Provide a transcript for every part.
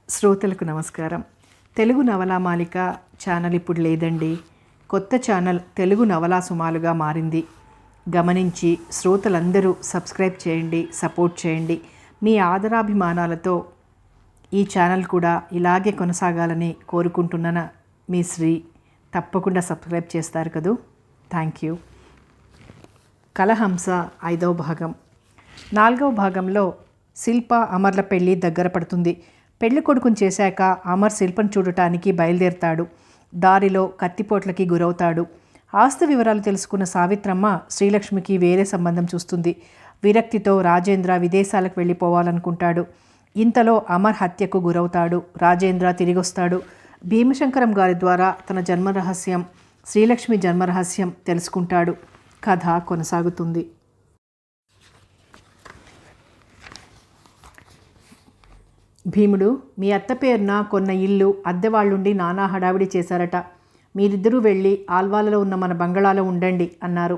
శ్రోతలకు నమస్కారం. తెలుగు నవలా మాలిక ఛానల్ ఇప్పుడు లేదండి. కొత్త ఛానల్ తెలుగు నవలా సుమాలుగా మారింది. గమనించి శ్రోతలందరూ సబ్స్క్రైబ్ చేయండి, సపోర్ట్ చేయండి. మీ ఆదరాభిమానాలతో ఈ ఛానల్ కూడా ఇలాగే కొనసాగాలని కోరుకుంటున్న మీ శ్రీ తప్పకుండా సబ్స్క్రైబ్ చేస్తారు కదూ. Thank you. కలహంస 5వ భాగం. 4వ భాగంలో శిల్ప అమర్ల పెళ్ళి దగ్గర పడుతుంది. పెళ్లి కొడుకుని చేశాక అమర్ శిల్పను చూడటానికి బయలుదేరతాడు. దారిలో కత్తిపోట్లకి గురవుతాడు. ఆస్తి వివరాలు తెలుసుకున్న సావిత్రమ్మ శ్రీలక్ష్మికి వేరే సంబంధం చూస్తుంది. విరక్తితో రాజేంద్ర విదేశాలకు వెళ్ళిపోవాలనుకుంటాడు. ఇంతలో అమర్ హత్యకు గురవుతాడు. రాజేంద్ర తిరిగొస్తాడు. భీమశంకరం గారి ద్వారా తన జన్మరహస్యం, శ్రీలక్ష్మి జన్మరహస్యం తెలుసుకుంటాడు. కథ కొనసాగుతుంది. భీముడు, మీ అత్త పేరున కొన్న ఇల్లు అద్దెవాళ్ళుండి నానా హడావిడి చేశారట. మీరిద్దరూ వెళ్ళి ఆల్వాలలో ఉన్న మన బంగళాలో ఉండండి అన్నారు.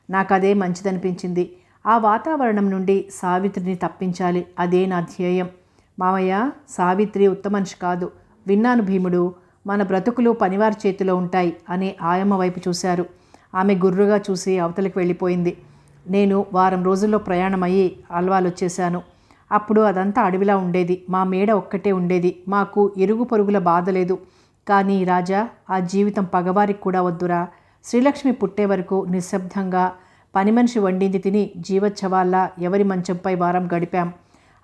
నాకదే మంచిదనిపించింది. ఆ వాతావరణం నుండి సావిత్రిని తప్పించాలి. అదే నా ధ్యేయం. మామయ్య, సావిత్రి ఉత్తమనిషి కాదు. విన్నాను భీముడు. మన బ్రతుకులు పనివారి చేతిలో ఉంటాయి అని ఆయమ్మ వైపు చూశారు. ఆమె గుర్రుగా చూసి అవతలికి వెళ్ళిపోయింది. నేను వారం రోజుల్లో ప్రయాణమయ్యి ఆల్వాలొచ్చేశాను. అప్పుడు అదంతా అడవిలా ఉండేది. మా మేడ ఒక్కటే ఉండేది. మాకు ఇరుగు పొరుగుల బాధ లేదు. కానీ రాజా, ఆ జీవితం పగవారికి కూడా వద్దురా. శ్రీలక్ష్మి పుట్టే వరకు నిశ్శబ్దంగా పని మనిషి వండింది తిని జీవోత్సవాల్లా ఎవరి మంచంపై వారం గడిపాం.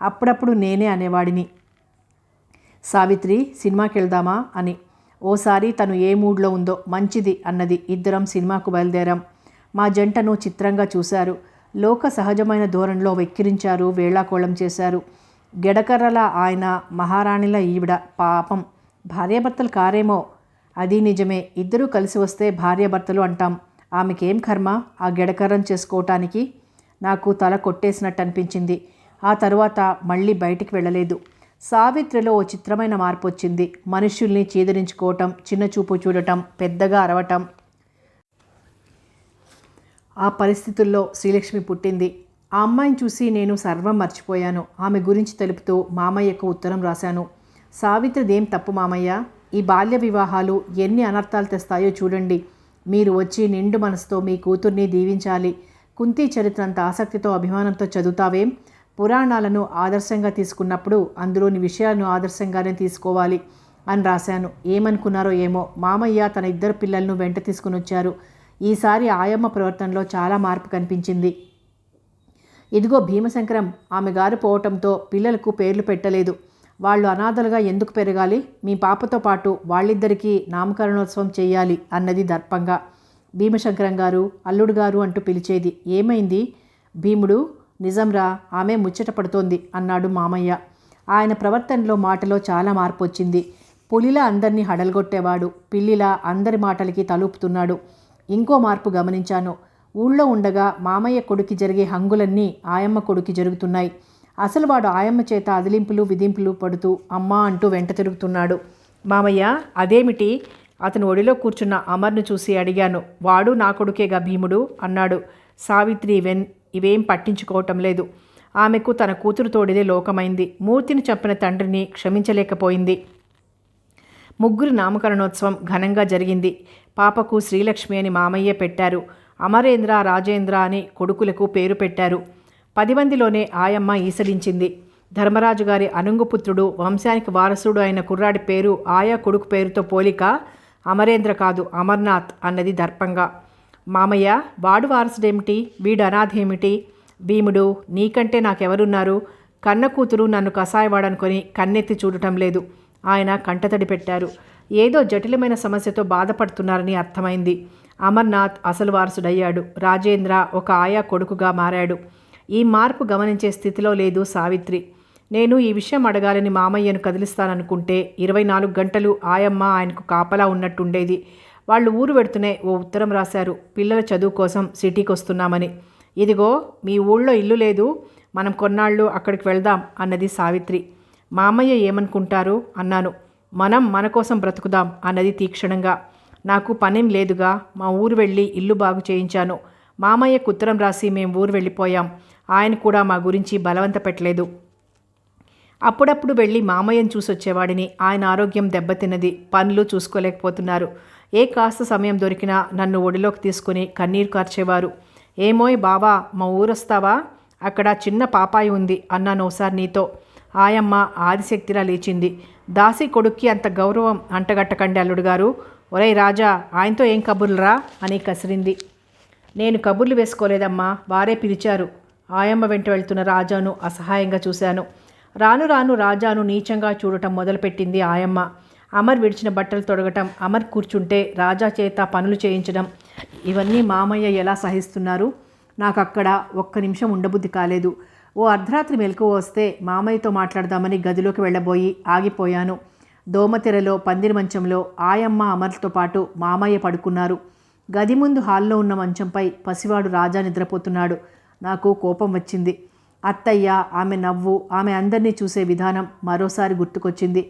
అప్పుడప్పుడు నేనే అనేవాడిని, సావిత్రి సినిమాకి వెళ్దామా అని. ఓసారి తను ఏ మూడ్లో ఉందో మంచిది అన్నది. ఇద్దరం సినిమాకు బయలుదేరాం. మా జంటను చిత్రంగా చూశారు. లోక సహజమైన ధోరణిలో వెక్కిరించారు, వేళాకోళం చేశారు. గెడకర్రలా ఆయన, మహారాణిలా ఈవిడ. పాపం, భార్యాభర్తలు కారేమో. అది నిజమే. ఇద్దరూ కలిసి వస్తే భార్యాభర్తలు అంటాం. ఆమెకేం కర్మ ఆ గెడకర్రం చేసుకోవటానికి. నాకు తల కొట్టేసినట్టు అనిపించింది. ఆ తరువాత మళ్ళీ బయటికి వెళ్ళలేదు. సావిత్రిలో ఓ చిత్రమైన మార్పు వచ్చింది. మనుష్యుల్ని చీదరించుకోవటం, చిన్నచూపు చూడటం, పెద్దగా అరవటం. ఆ పరిస్థితుల్లో శ్రీలక్ష్మి పుట్టింది. ఆ అమ్మాయిని చూసి నేను సర్వం మర్చిపోయాను. ఆమె గురించి తెలుపుతూ మామయ్యకు ఉత్తరం రాశాను. సావిత్రిదేం తప్పు మామయ్య. ఈ బాల్య వివాహాలు ఎన్ని అనర్థాలు తెస్తాయో చూడండి. మీరు వచ్చి నిండు మనసుతో మీ కూతుర్ని దీవించాలి. కుంతీ చరిత్ర అంత ఆసక్తితో అభిమానంతో చదువుతావేం? పురాణాలను ఆదర్శంగా తీసుకున్నప్పుడు అందులోని విషయాలను ఆదర్శంగానే తీసుకోవాలి అని రాశాను. ఏమనుకున్నారో ఏమో, మామయ్య తన ఇద్దరు పిల్లలను వెంట తీసుకుని వచ్చారు. ఈసారి ఆయమ్మ ప్రవర్తనలో చాలా మార్పు కనిపించింది. ఇదిగో భీమశంకరం, ఆమె గారు పోవటంతో పిల్లలకు పేర్లు పెట్టలేదు. వాళ్ళు అనాథలుగా ఎందుకు పెరగాలి? మీ పాపతో పాటు వాళ్ళిద్దరికీ నామకరణోత్సవం చెయ్యాలి అన్నది దర్పంగా. భీమశంకరం గారు, అల్లుడు గారు అంటూ పిలిచేది. ఏమైంది? భీముడు, నిజంరా, ఆమె ముచ్చట పడుతోంది అన్నాడు మామయ్య. ఆయన ప్రవర్తనలో, మాటలో చాలా మార్పు వచ్చింది. పులిలా అందరినీ హడల్గొట్టేవాడు. పిల్లిలా అందరి మాటలకి తలూపుతున్నాడు. ఇంకో మార్పు గమనించాను. ఊళ్ళో ఉండగా మామయ్య కొడుకి జరిగే హంగులన్నీ ఆయమ్మ కొడుకి జరుగుతున్నాయి. అసలు వాడు ఆయమ్మ చేత అదిలింపులు విధింపులు పడుతూ అమ్మా అంటూ వెంట తిరుగుతున్నాడు. మామయ్య, అదేమిటి? అతను ఒడిలో కూర్చున్న అమర్ను చూసి అడిగాను. వాడు నా కొడుకేగా భీముడు అన్నాడు. సావిత్రి ఇవేం పట్టించుకోవటం లేదు. ఆమెకు తన కూతురు తోడిదే లోకమైంది. మూర్తిని చంపిన తండ్రిని క్షమించలేకపోయింది. ముగ్గురు నామకరణోత్సవం ఘనంగా జరిగింది. పాపకు శ్రీలక్ష్మి అని మామయ్య పెట్టారు. అమరేంద్ర, రాజేంద్ర అని కొడుకులకు పేరు పెట్టారు. 10 మందిలోనే ఆయమ్మ ఈసడించింది. ధర్మరాజు గారి అనుంగుపుత్రుడు, వంశానికి వారసుడు అయిన కుర్రాడి పేరు ఆయా కొడుకు పేరుతో పోలిక. అమరేంద్ర కాదు, అమర్నాథ్ అన్నది దర్పంగా. మామయ్య, వాడు వారసుడేమిటి? వీడు అనాథేమిటి? భీముడు, నీకంటే నాకెవరున్నారు? కన్న కూతురు నన్ను కసాయవాడనుకొని కన్నెత్తి చూడటం లేదు. ఆయన కంటతడి పెట్టారు. ఏదో జటిలమైన సమస్యతో బాధపడుతున్నారని అర్థమైంది. అమర్నాథ్ అసలు వారసుడయ్యాడు. రాజేంద్ర ఒక ఆయా కొడుకుగా మారాడు. ఈ మార్పు గమనించే స్థితిలో లేదు సావిత్రి. నేను ఈ విషయం అడగాలని మామయ్యను కదిలిస్తాననుకుంటే 24 గంటలు ఆయమ్మ ఆయనకు కాపలా ఉన్నట్టుండేది. వాళ్ళు ఊరు పెడుతూనే ఓ ఉత్తరం రాశారు. పిల్లల చదువు కోసం సిటీకి వస్తున్నామని. ఇదిగో, మీ ఊళ్ళో ఇల్లు లేదు, మనం కొన్నాళ్ళు అక్కడికి వెళ్దాం అన్నది సావిత్రి. మామయ్య ఏమనుకుంటారు అన్నాను. మనం మన కోసం బ్రతుకుదాం అన్నది తీక్షణంగా. నాకు పనేం లేదుగా, మా ఊరు వెళ్ళి ఇల్లు బాగు చేయించాను. మామయ్యకు ఉత్తరం రాసి మేం ఊరు వెళ్ళిపోయాం. ఆయన కూడా మా గురించి బలవంత పెట్టలేదు. అప్పుడప్పుడు వెళ్ళి మామయ్యను చూసొచ్చేవాడిని. ఆయన ఆరోగ్యం దెబ్బతిన్నది. పనులు చూసుకోలేకపోతున్నారు. ఏ కాస్త సమయం దొరికినా నన్ను ఒడిలోకి తీసుకుని కన్నీరు కార్చేవారు. ఏమోయ్ బావా, మా ఊరొస్తావా? అక్కడ చిన్న పాపాయి ఉంది అన్నాను ఓసారి నీతో. ఆయమ్మ ఆదిశక్తిలా లేచింది. దాసి కొడుక్కి అంత గౌరవం అంటగట్టకండి అల్లుడు గారు. ఒరేయ్ రాజా, ఆయనతో ఏం కబుర్లురా అని కసిరింది. నేను కబుర్లు వేసుకోలేదమ్మా, వారే పిలిచారు. ఆయమ్మ వెంట వెళ్తున్న రాజాను అసహాయంగా చూశాను. రాను రాను రాజాను నీచంగా చూడటం మొదలుపెట్టింది ఆయమ్మ. అమర్ విడిచిన బట్టలు తొడగటం, అమర్ కూర్చుంటే రాజా చేత పనులు చేయించడం, ఇవన్నీ మామయ్య ఎలా సహిస్తున్నారు? నాకు అక్కడ ఒక్క నిమిషం ఉండబుద్ధి కాలేదు. ఓ అర్ధరాత్రి మెలకువ వస్తే మామయ్యతో మాట్లాడదామని గదిలోకి వెళ్ళబోయి ఆగిపోయాను. దోమతెరలో పందిరి మంచంలో ఆయమ్మ అమర్తో పాటు మామయ్య పడుకున్నారు. గది ముందు హాల్లో ఉన్న మంచంపై పసివాడు రాజా నిద్రపోతున్నాడు. నాకు కోపం వచ్చింది. అత్తయ్య, ఆమె నవ్వు, ఆమె అందరినీ చూసే విధానం మరోసారి గుర్తుకొచ్చింది.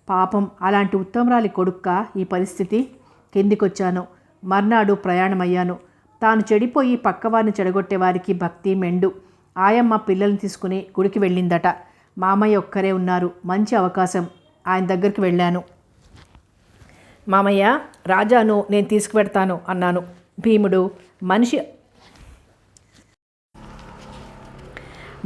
పాపం, అలాంటి ఉత్తమరాలి కొడుక్క ఈ పరిస్థితి. కిందికొచ్చాను. మర్నాడు ప్రయాణమయ్యాను. తాను చెడిపోయి పక్కవారిని చెడగొట్టేవారికి భక్తి మెండు. ఆయమ్మ పిల్లల్ని తీసుకుని గుడికి వెళ్ళిందట. మామయ్య ఒక్కరే ఉన్నారు. మంచి అవకాశం. ఆయన దగ్గరికి వెళ్ళాను. మామయ్య, రాజాను నేను తీసుకువెడతాను అన్నాను. భీముడు,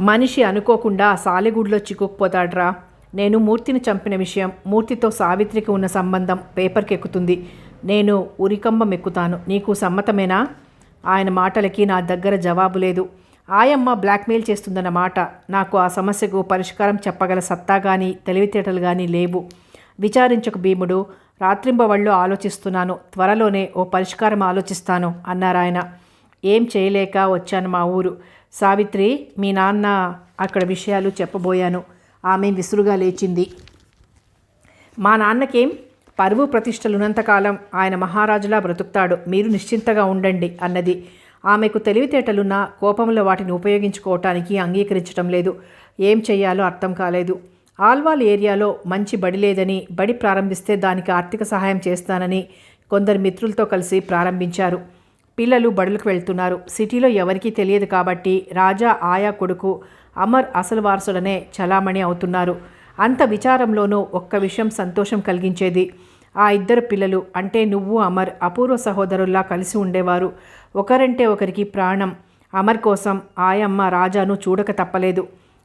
మనిషి అనుకోకుండా సాలెగూడులో చిక్కుకుపోతాడ్రా. నేను మూర్తిని చంపిన విషయం, మూర్తితో సావిత్రికి ఉన్న సంబంధం పేపర్కి ఎక్కుతుంది. నేను ఉరికంబం ఎక్కుతాను. నీకు సమ్మతమేనా? ఆయన మాటలకి నా దగ్గర జవాబు లేదు. ఆయమ్మ బ్లాక్మెయిల్ చేస్తుందన్నమాట. నాకు ఆ సమస్యకు పరిష్కారం చెప్పగల సత్తా కానీ తెలివితేటలు కానీ లేవు. విచారించకు భీముడు, రాత్రింబవళ్ళు ఆలోచిస్తున్నాను. త్వరలోనే ఓ పరిష్కారం ఆలోచిస్తాను అన్నారాయన. ఏం చేయలేక వచ్చాను మా ఊరు. సావిత్రి, మీ నాన్న అక్కడ విషయాలు చెప్పబోయాను. ఆమె విసురుగా లేచింది. మా నాన్నకేం? పరువు ప్రతిష్టలున్నంతకాలం ఆయన మహారాజులా బ్రతుకుతాడు. మీరు నిశ్చింతగా ఉండండి అన్నది. ఆమెకు తెలివితేటలున్నా కోపంలో వాటిని ఉపయోగించుకోవటానికి అంగీకరించడం లేదు. ఏం చెయ్యాలో అర్థం కాలేదు. ఆల్వాల్ ఏరియాలో మంచి బడి లేదని, బడి ప్రారంభిస్తే దానికి ఆర్థిక సహాయం చేస్తానని కొందరు మిత్రులతో కలిసి ప్రారంభించారు. పిల్లలు బడులకు వెళ్తున్నారు. సిటీలో ఎవరికీ తెలియదు కాబట్టి రాజా ఆయా కొడుకు అమర్ అసలు వారసుడనే చలామణి అవుతున్నారు. అంత విచారంలోనూ ఒక్క విషయం సంతోషం కలిగించేది. ఆ ఇద్దరు పిల్లలు అంటే నువ్వు అమర్ అపూర్వ సహోదరుల్లా కలిసి ఉండేవారు. ఒకరంటే ఒకరికి ప్రాణం. అమర్ కోసం ఆయమ్మ రాజాను చూడక తప్పలేదు.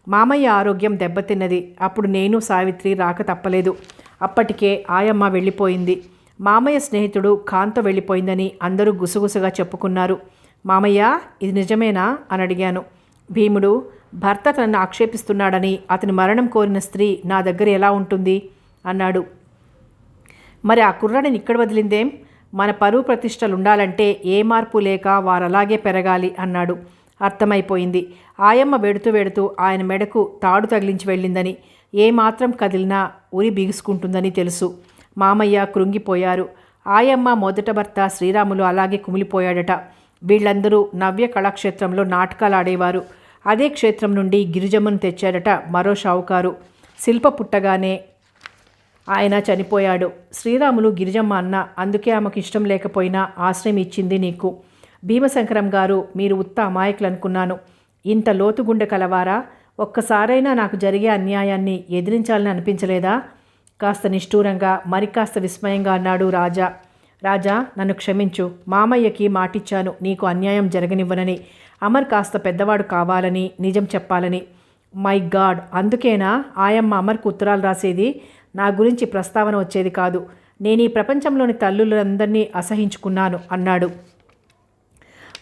మామయ్య ఆరోగ్యం దెబ్బతిన్నది. అప్పుడు నేను సావిత్రి రాక తప్పలేదు. అప్పటికే ఆయమ్మ వెళ్ళిపోయింది. మామయ్య స్నేహితుడు ఖాన్తో వెళ్ళిపోయిందని అందరూ గుసగుసగా చెప్పుకున్నారు. మామయ్య, ఇది నిజమేనా అని అడిగాను. భీముడు, భర్త తనను ఆక్షేపిస్తున్నాడని, అతని మరణం కోరిన స్త్రీ నా దగ్గర ఎలా ఉంటుంది అన్నాడు. మరి ఆ కుర్రాడిని ఇక్కడ వదిలిందేం? మన పరువు ప్రతిష్టలు ఉండాలంటే ఏ మార్పు లేక వారలాగే పెరగాలి అన్నాడు. అర్థమైపోయింది. ఆయమ్మ వెడుతూ వెడుతూ ఆయన మెడకు తాడు తగిలించి వెళ్ళిందని, ఏమాత్రం కదిలినా ఉరి బిగుసుకుంటుందని తెలుసు. మామయ్య కృంగిపోయారు. ఆయమ్మ మొదట భర్త శ్రీరాములు అలాగే కుమిలిపోయాడట. వీళ్ళందరూ నవ్య కళాక్షేత్రంలో నాటకాలు ఆడేవారు. అదే క్షేత్రం నుండి గిరిజమ్మను తెచ్చాడట మరో షావుకారు. శిల్ప పుట్టగానే ఆయన చనిపోయాడు. శ్రీరాములు గిరిజమ్మ అన్న, అందుకే ఆమెకు ఇష్టం లేకపోయినా ఆశ్రయం ఇచ్చింది నీకు. భీమశంకరం గారు, మీరు ఉత్త అమాయకులు అనుకున్నాను. ఇంత లోతుగుండె కలవారా? ఒక్కసారైనా నాకు జరిగే అన్యాయాన్ని ఎదిరించాలని అనిపించలేదా? కాస్త నిష్ఠూరంగా, మరి కాస్త విస్మయంగా అన్నాడు రాజా. రాజా, నన్ను క్షమించు. మామయ్యకి మాటిచ్చాను నీకు అన్యాయం జరగనివ్వనని. అమర్ కాస్త పెద్దవాడు కావాలని, నిజం చెప్పాలని. మై గాడ్, అందుకేనా ఆయమ్మ అమర్కు ఉత్తరాలు రాసేది? నా గురించి ప్రస్తావన వచ్చేది కాదు. నేను ఈ ప్రపంచంలోని తల్లులందరినీ అసహించుకున్నాను అన్నాడు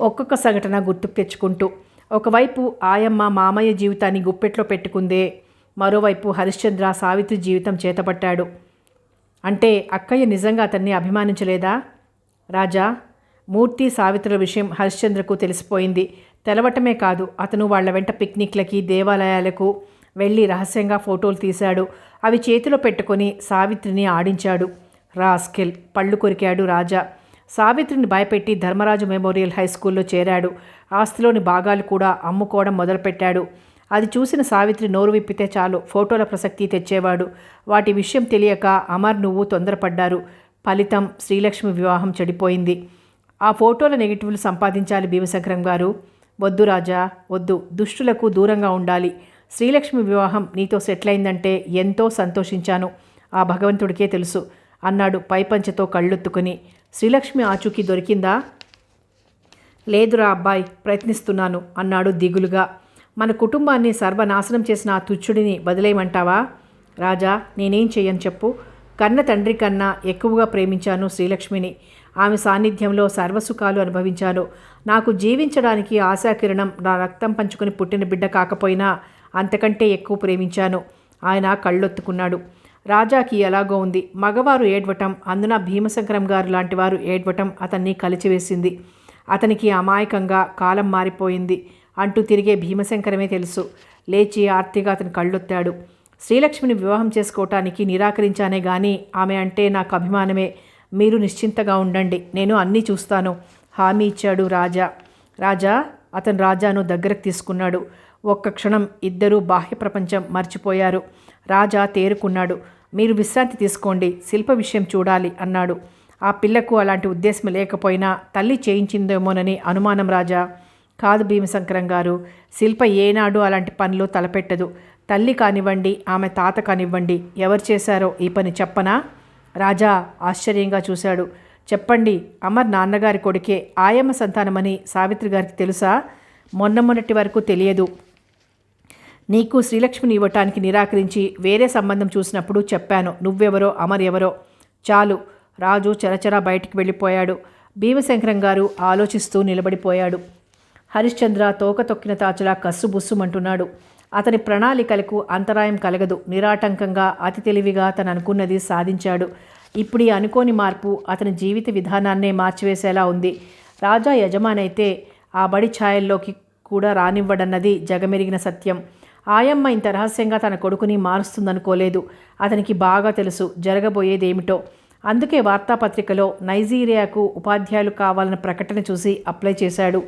ఒక్కొక్క సంఘటన గుర్తుకు తెచ్చుకుంటూ. ఒకవైపు ఆయమ్మ మామయ్య జీవితాన్ని గుప్పెట్లో పెట్టుకుందే, మరోవైపు హరిశ్చంద్ర సావిత్రి జీవితం చేతపట్టాడు. అంటే అక్కయ్య నిజంగా అతన్ని అభిమానించలేదా? రాజా, మూర్తి సావిత్రుల విషయం హరిశ్చంద్రకు తెలిసిపోయింది. తెలవటమే కాదు, అతను వాళ్ల వెంట పిక్నిక్లకి, దేవాలయాలకు వెళ్ళి రహస్యంగా ఫోటోలు తీశాడు. అవి చేతిలో పెట్టుకొని సావిత్రిని ఆడించాడు. రాస్కెల్, పళ్ళు కొరికాడు రాజా. సావిత్రిని భయపెట్టి ధర్మరాజు మెమోరియల్ హై స్కూల్లో చేరాడు. ఆస్తిలోని భాగాలు కూడా అమ్ముకోవడం మొదలుపెట్టాడు. అది చూసిన సావిత్రి నోరు విప్పితే చాలు ఫోటోల ప్రసక్తి తెచ్చేవాడు. వాటి విషయం తెలియక అమర్ నువ్వు తొందరపడ్డారు. ఫలితం శ్రీలక్ష్మి వివాహం చెడిపోయింది. ఆ ఫోటోల నెగిటివ్లు సంపాదించాలి భీమశంకరం గారు. వద్దు రాజా, వద్దు. దుష్టులకు దూరంగా ఉండాలి. శ్రీలక్ష్మి వివాహం నీతో సెటిల్ అయిందంటే ఎంతో సంతోషించాను. ఆ భగవంతుడికే తెలుసు అన్నాడు పైపంచతో కళ్ళొత్తుకుని. శ్రీలక్ష్మి ఆచూకీ దొరికిందా? లేదురా అబ్బాయి, ప్రయత్నిస్తున్నాను అన్నాడు దిగులుగా. మన కుటుంబాన్ని సర్వనాశనం చేసిన ఆ తుచ్చుడిని వదిలేయమంటావా? రాజా, నేనేం చెయ్యను చెప్పు. కన్న తండ్రి కన్నా ఎక్కువగా ప్రేమించాను శ్రీలక్ష్మిని. ఆమె సాన్నిధ్యంలో సర్వసుఖాలు అనుభవించాను. నాకు జీవించడానికి ఆశాకిరణం నా రక్తం పంచుకొని పుట్టిన బిడ్డ కాకపోయినా అంతకంటే ఎక్కువ ప్రేమించాను. ఆయన కళ్ళొత్తుకున్నాడు. రాజాకి ఎలాగో ఉంది. మగవారు ఏడ్వటం, అందున భీమశంకరం గారు లాంటి వారు ఏడ్వటం అతన్ని కలిచివేసింది. అతనికి అమాయకంగా కాలం మారిపోయింది అంటూ తిరిగే భీమశంకరమే తెలుసు. లేచి ఆర్తిగా అతను కళ్ళొత్తాడు. శ్రీలక్ష్మిని వివాహం చేసుకోవటానికి నిరాకరించానే గాని ఆమె అంటే నాకు అభిమానమే. మీరు నిశ్చింతగా ఉండండి, నేను అన్నీ చూస్తాను హామీ ఇచ్చాడు రాజా. అతను రాజాను దగ్గరకు తీసుకున్నాడు. ఒక్క క్షణం ఇద్దరూ బాహ్య ప్రపంచం మర్చిపోయారు. రాజా తేరుకున్నాడు. మీరు విశ్రాంతి తీసుకోండి, శిల్ప విషయం చూడాలి అన్నాడు. ఆ పిల్లకు అలాంటి ఉద్దేశం లేకపోయినా తల్లి చేయించిందేమోనని అనుమానం రాజా. కాదు భీమశంకరం గారు, శిల్ప ఏనాడు అలాంటి పనులు తలపెట్టదు. తల్లి కానివ్వండి, ఆమె తాత కానివ్వండి, ఎవరు చేశారో ఈ పని చెప్పనా? రాజా ఆశ్చర్యంగా చూశాడు. చెప్పండి. అమర్ నాన్నగారి కొడుకే, ఆయమ్మ సంతానమని సావిత్రి గారికి తెలుసా? మొన్నటి వరకు తెలియదు. నీకు శ్రీలక్ష్మిని ఇవ్వటానికి నిరాకరించి వేరే సంబంధం చూసినప్పుడు చెప్పాను నువ్వెవరో అమర్ ఎవరో. చాలు. రాజు చరచరా బయటికి వెళ్ళిపోయాడు. భీమశంకరం గారు ఆలోచిస్తూ నిలబడిపోయాడు. హరిశ్చంద్ర తోక తొక్కిన తాచులా కస్సుబుస్సుమంటున్నాడు. అతని ప్రణాళికలకు అంతరాయం కలగదు. నిరాటంకంగా అతి తెలివిగా తను అనుకున్నది సాధించాడు. ఇప్పుడు ఈ అనుకోని మార్పు అతని జీవిత విధానాన్నే మార్చివేసేలా ఉంది. రాజా యజమానైతే ఆ బడి ఛాయల్లోకి కూడా రానివ్వడన్నది జగమెరిగిన సత్యం. ఆయమ్మ ఇంత రహస్యంగా తన కొడుకుని మారుస్తుందనుకోలేదు. అతనికి బాగా తెలుసు జరగబోయేదేమిటో. అందుకే వార్తాపత్రికలో నైజీరియాకు ఉపాధ్యాయులు కావాలన్న ప్రకటన చూసి అప్లై చేశాడు.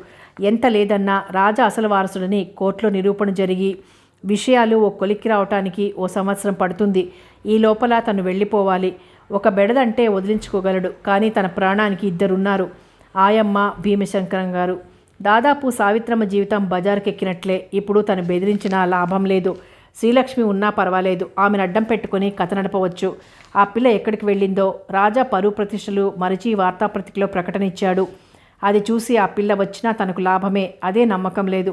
ఎంత లేదన్నా రాజా అసలు వారసుడని కోర్టులో నిరూపణ జరిగి విషయాలు ఓ కొలిక్కి రావటానికి ఓ సంవత్సరం పడుతుంది. ఈ లోపల తను వెళ్ళిపోవాలి. ఒక బెడదంటే వదిలించుకోగలడు, కానీ తన ప్రాణానికి ఇద్దరున్నారు, ఆయమ్మ, భీమశంకరం గారు. దాదాపు సావిత్రమ్మ జీవితం బజారుకెక్కినట్లే. ఇప్పుడు తను బెదిరించినా లాభం లేదు. శ్రీలక్ష్మి ఉన్నా పర్వాలేదు, ఆమెను అడ్డం పెట్టుకుని కథ నడపవచ్చు. ఆ పిల్ల ఎక్కడికి వెళ్ళిందో రాజా పరువు ప్రతిష్టలు మరిచి వార్తాపత్రికలో ప్రకటన ఇచ్చాడు. అది చూసి ఆ పిల్ల వచ్చినా తనకు లాభమే, అదే నమ్మకం లేదు.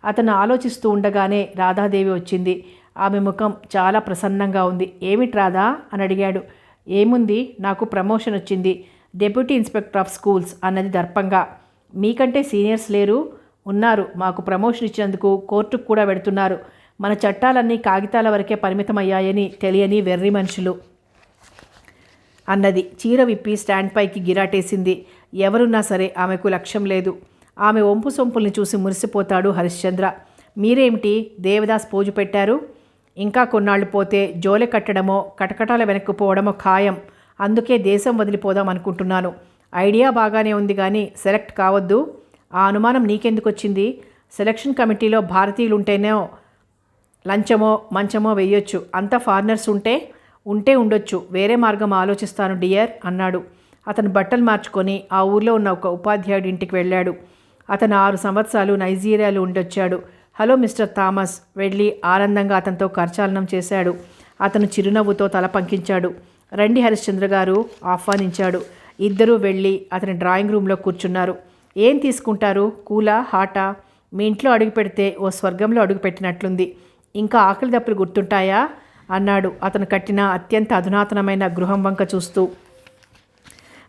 అతను ఆలోచిస్తూ ఉండగానే రాధాదేవి వచ్చింది. ఆమె ముఖం చాలా ప్రసన్నంగా ఉంది. ఏమిటి రాధా అని అడిగాడు. ఏముంది, నాకు ప్రమోషన్ వచ్చింది, డెప్యూటీ ఇన్స్పెక్టర్ ఆఫ్ స్కూల్స్ అన్నది దర్పంగా. మీకంటే సీనియర్స్ లేరు? ఉన్నారు. మాకు ప్రమోషన్ ఇచ్చినందుకు కోర్టుకు కూడా వెడుతున్నారు. మన చట్టాలన్నీ కాగితాల వరకే పరిమితమయ్యాయని తెలియని వెర్రి మనుషులు అన్నది. చీర విప్పి స్టాండ్ పైకి గిరాటేసింది. ఎవరున్నా సరే ఆమెకు లక్ష్యం లేదు. ఆమె ఒంపు సొంపుల్ని చూసి మురిసిపోతాడు హరిశ్చంద్ర. మీరేమిటి దేవదాస్ పోజు పెట్టారు? ఇంకా కొన్నాళ్ళు పోతే జోలె కట్టడమో కటకటాల వెనక్కుపోవడమో ఖాయం. అందుకే దేశం వదిలిపోదాం అనుకుంటున్నాను. ఐడియా బాగానే ఉంది కానీ సెలెక్ట్ కావద్దు. ఆ అనుమానం నీకెందుకు వచ్చింది? సెలక్షన్ కమిటీలో భారతీయులు ఉంటేనే లంచమో మంచమో వేయొచ్చు. అంతా ఫారినర్స్ ఉంటే ఉండొచ్చు. వేరే మార్గం ఆలోచిస్తాను డియర్ అన్నాడు. అతను బట్టలు మార్చుకొని ఆ ఊర్లో ఉన్న ఒక ఉపాధ్యాయుడి ఇంటికి వెళ్ళాడు. అతను 6 సంవత్సరాలు నైజీరియాలో ఉండొచ్చాడు. హలో మిస్టర్ థామస్ వెళ్ళి ఆనందంగా అతనితో కరచాలనం చేశాడు. అతను చిరునవ్వుతో తల పంకించాడు. రండి హరిశ్చంద్ర గారు ఆహ్వానించాడు. ఇద్దరూ వెళ్ళి అతని డ్రాయింగ్ రూమ్లో కూర్చున్నారు. ఏం తీసుకుంటారు? కూలా హాటా? మీ ఇంట్లో అడుగు పెడితే ఓ స్వర్గంలో అడుగు పెట్టినట్లుంది. ఇంకా ఆకలి దప్పులు గుర్తుంటాయా అన్నాడు అతను కట్టిన అత్యంత అధునాతనమైన గృహం వంక చూస్తూ.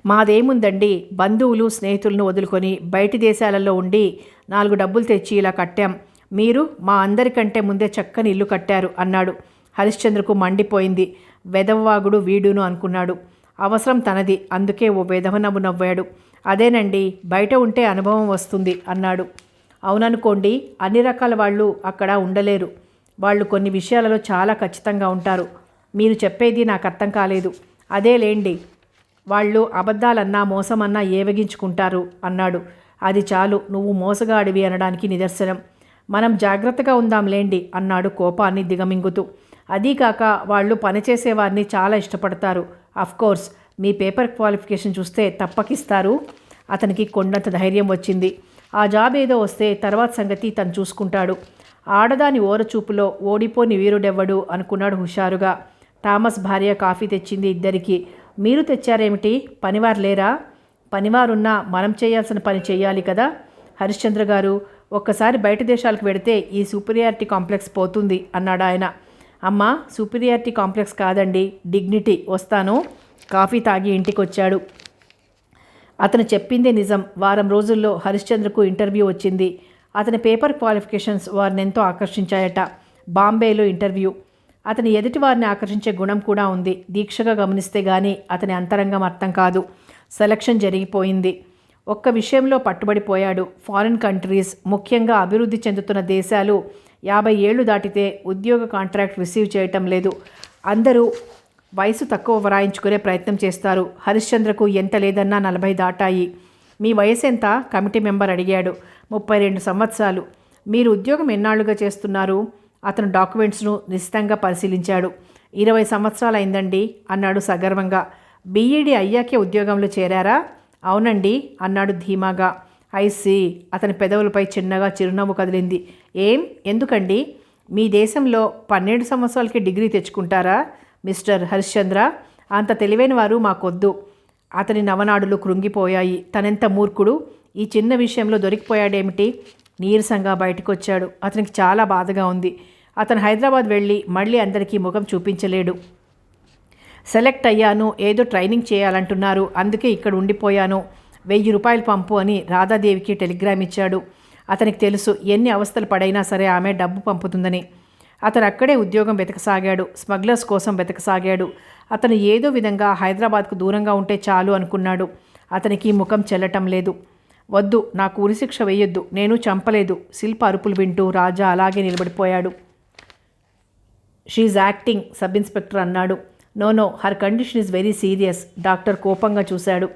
మాదేముందండి, బంధువులు స్నేహితులను వదులుకొని బయటి దేశాలలో ఉండి 4 డబ్బులు తెచ్చి ఇలా కట్టాం. మీరు మా అందరికంటే ముందే చక్కని ఇల్లు కట్టారు అన్నాడు. హరిశ్చంద్రకు మండిపోయింది. వెధవవాగుడు వీడును అనుకున్నాడు. అవసరం తనది, అందుకే ఓ వెధవ నవ్వు నవ్వాడు. అదేనండి, బయట ఉంటే అనుభవం వస్తుంది అన్నాడు. అవుననుకోండి, అన్ని రకాల వాళ్ళు అక్కడ ఉండలేరు. వాళ్ళు కొన్ని విషయాలలో చాలా ఖచ్చితంగా ఉంటారు. మీరు చెప్పేది నాకు అర్థం కాలేదు. అదేలేండి, వాళ్ళు అబద్ధాలన్నా మోసమన్నా ఏవగించుకుంటారు అన్నాడు. అది చాలు, నువ్వు మోసగాడివి అనడానికి నిదర్శనం. మనం జాగ్రత్తగా ఉందాంలేండి అన్నాడు కోపాన్ని దిగమింగుతూ. అదీకాక వాళ్ళు పనిచేసేవారిని చాలా ఇష్టపడతారు. అఫ్కోర్స్ మీ పేపర్ క్వాలిఫికేషన్ చూస్తే తప్పకిస్తారు. అతనికి కొండంత ధైర్యం వచ్చింది. ఆ జాబ్ ఏదో వస్తే తర్వాత సంగతి తను చూసుకుంటాడు. ఆడదాని ఓరచూపులో ఓడిపోని వీరుడెవ్వడు అనుకున్నాడు హుషారుగా. థామస్ భార్య కాఫీ తెచ్చింది ఇద్దరికి. మీరు తెచ్చారేమిటి? పనివారు లేరా? పనివారున్నా మనం చేయాల్సిన పని చెయ్యాలి కదా. హరిశ్చంద్ర గారు, ఒక్కసారి బయట దేశాలకు వెడితే ఈ సూపీరియారిటీ కాంప్లెక్స్ పోతుంది అన్నాడు ఆయన. అమ్మ, సూపీరియారిటీ కాంప్లెక్స్ కాదండి, డిగ్నిటీ. వస్తాను. కాఫీ తాగి ఇంటికొచ్చాడు. అతను చెప్పిందే నిజం. వారం రోజుల్లో హరిశ్చంద్రకు ఇంటర్వ్యూ వచ్చింది. అతని పేపర్ క్వాలిఫికేషన్స్ వారిని ఎంతో ఆకర్షించాయట. బాంబేలో ఇంటర్వ్యూ. అతని ఎదుటి వారిని ఆకర్షించే గుణం కూడా ఉంది. దీక్షగా గమనిస్తే గానీ అతని అంతరంగం అర్థం కాదు. సెలక్షన్ జరిగిపోయింది. ఒక్క విషయంలో పట్టుబడిపోయాడు. ఫారిన్ కంట్రీస్, ముఖ్యంగా అభివృద్ధి చెందుతున్న దేశాలు 50 ఏళ్లు దాటితే ఉద్యోగ కాంట్రాక్ట్ రిసీవ్ చేయటం లేదు. అందరూ వయసు తక్కువ వ్రాయించుకునే ప్రయత్నం చేస్తారు. హరిశ్చంద్రకు ఎంత లేదన్నా 40 దాటాయి. మీ వయసు ఎంత? కమిటీ మెంబర్ అడిగాడు. 32 సంవత్సరాలు. మీరు ఉద్యోగం ఎన్నాళ్లుగా చేస్తున్నారు? అతను డాక్యుమెంట్స్ను నిశితంగా పరిశీలించాడు. 20 సంవత్సరాలు అయిందండి అన్నాడు సగర్వంగా. బీఈడీ అయ్యాకే ఉద్యోగంలో చేరారా? అవునండి అన్నాడు ధీమాగా. ఐసి. అతని పెదవులపై చిన్నగా చిరునవ్వు కదిలింది. ఏం? ఎందుకండి? మీ దేశంలో 12 సంవత్సరాలకి డిగ్రీ తెచ్చుకుంటారా మిస్టర్ హరిశ్చంద్ర? అంత తెలివైన వారు మాకొద్దు. అతని నవనాడులు కృంగిపోయాయి. తనెంత మూర్ఖుడు! ఈ చిన్న విషయంలో దొరికిపోయాడేమిటి? నీరసంగా బయటకొచ్చాడు. అతనికి చాలా బాధగా ఉంది. అతను హైదరాబాద్ వెళ్ళి మళ్ళీ అందరికీ ముఖం చూపించలేడు. సెలెక్ట్ అయ్యాను, ఏదో ట్రైనింగ్ చేయాలంటున్నారు, అందుకే ఇక్కడ ఉండిపోయాను. 1000 రూపాయలు పంపు అని రాధాదేవికి టెలిగ్రామ్ ఇచ్చాడు. అతనికి తెలుసు ఎన్ని అవస్థలు పడైనా సరే ఆమె డబ్బు పంపుతుందని. అతను అక్కడే ఉద్యోగం వెతకసాగాడు. స్మగ్లర్స్ కోసం వెతకసాగాడు. అతను ఏదో విధంగా హైదరాబాద్కు దూరంగా ఉంటే చాలు అనుకున్నాడు. అతనికి ముఖం చెల్లటం లేదు. వద్దు, నాకు ఉరిశిక్ష వేయొద్దు, నేను చంపలేదు. శిల్ప అరుపులు వింటూ రాజా అలాగే నిలబడిపోయాడు. షీఈ్ యాక్టింగ్, సబ్ ఇన్స్పెక్టర్ అన్నాడు. No, her condition is very serious. Doctor కోపంగా చూశాడు.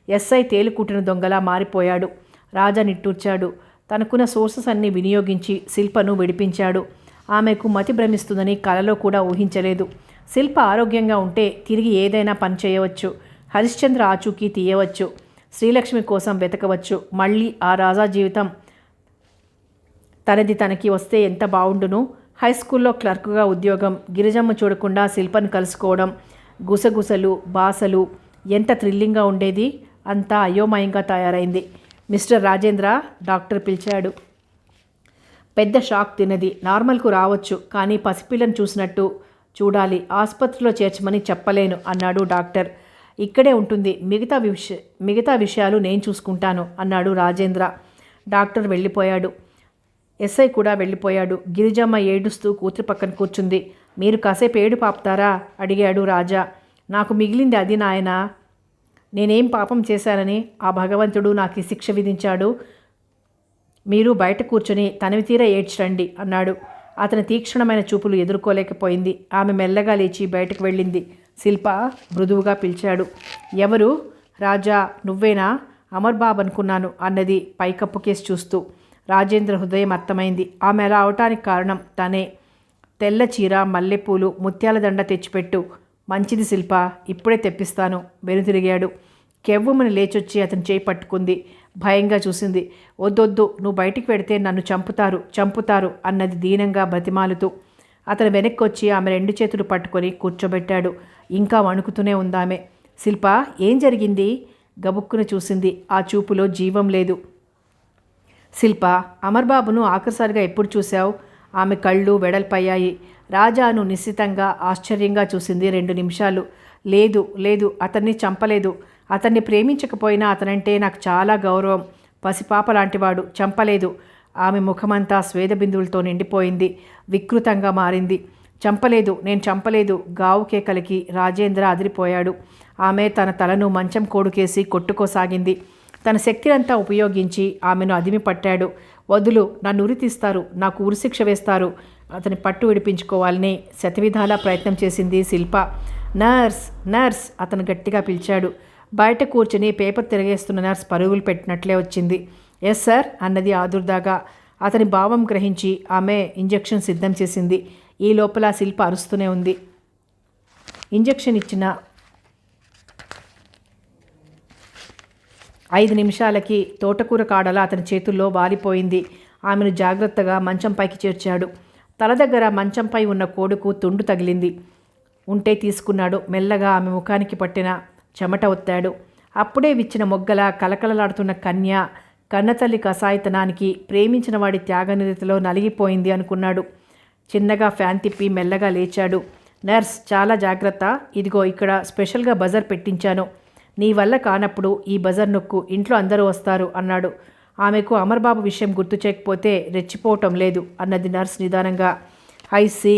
ఎస్ఐ తేలుకుట్టిన దొంగలా మారిపోయాడు. రాజా నిట్టూర్చాడు. తనకున్న సోర్సెస్ అన్నీ వినియోగించి శిల్పను విడిపించాడు. ఆమెకు మతి భ్రమిస్తుందని కలలో కూడా ఊహించలేదు. శిల్ప ఆరోగ్యంగా ఉంటే తిరిగి ఏదైనా పని చేయవచ్చు. హరిశ్చంద్ర ఆచూకీ తీయవచ్చు. శ్రీలక్ష్మి కోసం వెతకవచ్చు. మళ్ళీ ఆ రాజా జీవితం తనకి వస్తే ఎంత బావుండును. హై స్కూల్లో క్లర్క్గా ఉద్యోగం. గిరిజమ్మ చూడకుండా శిల్పను కలుసుకోవడం, గుసగుసలు, బాసలు ఎంత థ్రిల్లింగ్గా ఉండేది. అంతా అయోమయంగా తయారైంది. మిస్టర్ రాజేంద్ర, డాక్టర్ పిలిచాడు. పెద్ద షాక్ తినది. నార్మల్కు రావచ్చు, కానీ పసిపిల్లను చూసినట్టు చూడాలి. ఆసుపత్రిలో చేర్చమని చెప్పలేను అన్నాడు డాక్టర్. ఇక్కడే ఉంటుంది, మిగతా విషయాలు నేను చూసుకుంటాను అన్నాడు రాజేంద్ర. డాక్టర్ వెళ్ళిపోయాడు. ఎస్ఐ కూడా వెళ్ళిపోయాడు. గిరిజమ్మ ఏడుస్తూ కూతురి పక్కన కూర్చుంది. మీరు కాసేపు ఏడు పాపుతారా అడిగాడు రాజా. నాకు మిగిలింది అది నాయనా. నేనేం పాపం చేశానని ఆ భగవంతుడు నాకు ఈ శిక్ష విధించాడు? మీరు బయట కూర్చొని తనివి తీరా ఏడ్చండి అన్నాడు. అతని తీక్షణమైన చూపులు ఎదుర్కోలేకపోయింది. ఆమె మెల్లగా లేచి బయటకు వెళ్ళింది. శిల్ప మృదువుగా పిలిచాడు. ఎవరు? రాజా, నువ్వేనా? అమర్బాబు అనుకున్నాను అన్నది పైకప్పు కేసు చూస్తూ. రాజేంద్ర హృదయం అర్థమైంది. ఆమె అలా అవటానికి కారణం తనే. తెల్ల చీర, మల్లెపూలు, ముత్యాల దండ తెచ్చిపెట్టు. మంచిది శిల్ప, ఇప్పుడే తెప్పిస్తాను. వెనుతిరిగాడు. కెవ్వుమని లేచొచ్చి అతని చేయి పట్టుకుంది. భయంగా చూసింది. వద్దొద్దు, నువ్వు బయటికి వెడితే నన్ను చంపుతారు అన్నది దీనంగా బతిమాలుతూ. అతను వెనక్కి వచ్చి ఆమె 2 చేతులు పట్టుకొని కూర్చోబెట్టాడు. ఇంకా వణుకుతూనే ఉందామె. శిల్ప, ఏం జరిగింది? గబుక్కున చూసింది. ఆ చూపులో జీవం లేదు. శిల్ప, అమర్బాబును ఆఖరిసారిగా ఎప్పుడు చూశావు? ఆమె కళ్ళు వెడల్పయ్యాయి. రాజాను నిశ్చితంగా ఆశ్చర్యంగా చూసింది 2 నిమిషాలు. లేదు, అతన్ని చంపలేదు. అతన్ని ప్రేమించకపోయినా అతనంటే నాకు చాలా గౌరవం. పసిపాప లాంటివాడు. చంపలేదు. ఆమె ముఖమంతా స్వేదబిందువులతో నిండిపోయింది. వికృతంగా మారింది. నేను చంపలేదు. గావు కేకలకి రాజేంద్ర అదిరిపోయాడు. ఆమె తన తలను మంచం కోడుకేసి కొట్టుకోసాగింది. తన శక్తినంతా ఉపయోగించి ఆమెను అదిమి పట్టాడు. వదులు, నన్ను ఉరి తీస్తారు, నాకు ఉరిశిక్ష వేస్తారు. అతని పట్టు విడిపించుకోవాలని శతవిధాలా ప్రయత్నం చేసింది శిల్ప. నర్స్ అతను గట్టిగా పిలిచాడు. బయట కూర్చుని పేపర్ తిరగేస్తున్న నర్స్ పరుగులు పెట్టినట్లే వచ్చింది. ఎస్ సార్ అన్నది ఆదుర్దాగా. అతని భావం గ్రహించి ఆమె ఇంజెక్షన్ సిద్ధం చేసింది. ఈ లోపల శిల్ప అరుస్తూనే ఉంది. ఇంజెక్షన్ ఇచ్చిన 5 నిమిషాలకి తోటకూర కాడలా అతని చేతుల్లో వాలిపోయింది. ఆమెను జాగ్రత్తగా మంచంపైకి చేర్చాడు. తల దగ్గర మంచంపై ఉన్న కోడుకు తుండు తగిలింది ఉంటే తీసుకున్నాడు. మెల్లగా ఆమె ముఖానికి పట్టిన చెమట ఒత్తాడు. అప్పుడే విచ్చిన మొగ్గల కలకలలాడుతున్న కన్య కన్నతల్లి కసాయితనానికి ప్రేమించిన వాడి త్యాగనిరతిలో నలిగిపోయింది అనుకున్నాడు. చిన్నగా ఫ్యాన్ తిప్పి మెల్లగా లేచాడు. నర్స్, చాలా జాగ్రత్త, ఇదిగో ఇక్కడ స్పెషల్గా బజర్ పెట్టించాను. నీ వల్ల కానప్పుడు ఈ బజర్ నొక్కు, ఇంట్లో అందరూ వస్తారు అన్నాడు. ఆమెకు అమర్బాబు విషయం గుర్తు చేయకపోతే రెచ్చిపోవటం లేదు అన్నది నర్స్ నిదానంగా. ఐసి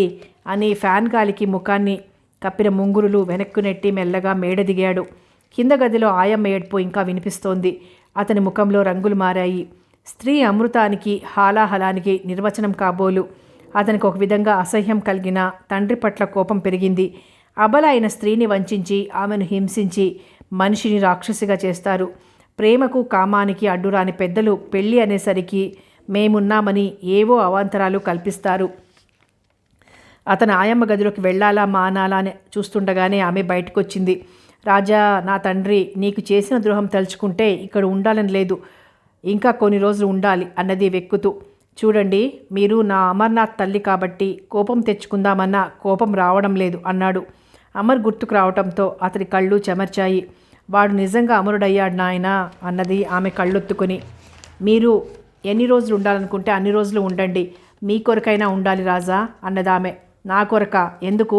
అని ఫ్యాన్ గాలికి ముఖాన్ని కప్పిన ముంగురులు వెనక్కు నెట్టి మెల్లగా మేడ దిగాడు. కింద గదిలో ఆయమ్మ ఏడ్పు ఇంకా వినిపిస్తోంది. అతని ముఖంలో రంగులు మారాయి. స్త్రీ అమృతానికి హాలాహలానికి నిర్వచనం కాబోలు. అతనికి ఒక విధంగా అసహ్యం కలిగిన తండ్రి పట్ల కోపం పెరిగింది. అబల అయిన స్త్రీని వంచించి ఆమెను హింసించి మనిషిని రాక్షసిగా చేస్తారు. ప్రేమకు కామానికి అడ్డురాని పెద్దలు పెళ్ళి అనేసరికి మేమున్నామని ఏవో అవాంతరాలు కల్పిస్తారు. అతను ఆయమ్మ గదిలోకి వెళ్ళాలా మానాలా అని చూస్తుండగానే ఆమె బయటకొచ్చింది. రాజా, నా తండ్రి, నీకు చేసిన ద్రోహం తలుచుకుంటే ఇక్కడ ఉండాలని లేదు, ఇంకా కొన్ని రోజులు ఉండాలి అన్నది వెక్కుతూ. చూడండి, మీరు నా అమర్నాథ్ తల్లి కాబట్టి కోపం తెచ్చుకుందామన్నా కోపం రావడం లేదు అన్నాడు. అమర్ గుర్తుకు రావటంతో అతని కళ్ళు చెమర్చాయి. వాడు నిజంగా అమరుడయ్యాడు నాయనా అన్నది ఆమె కళ్ళొత్తుకొని. మీరు ఎన్ని రోజులు ఉండాలనుకుంటే అన్ని రోజులు ఉండండి, మీ కొరకైనా ఉండాలి రాజా అన్నదామె. నా కొరక ఎందుకు?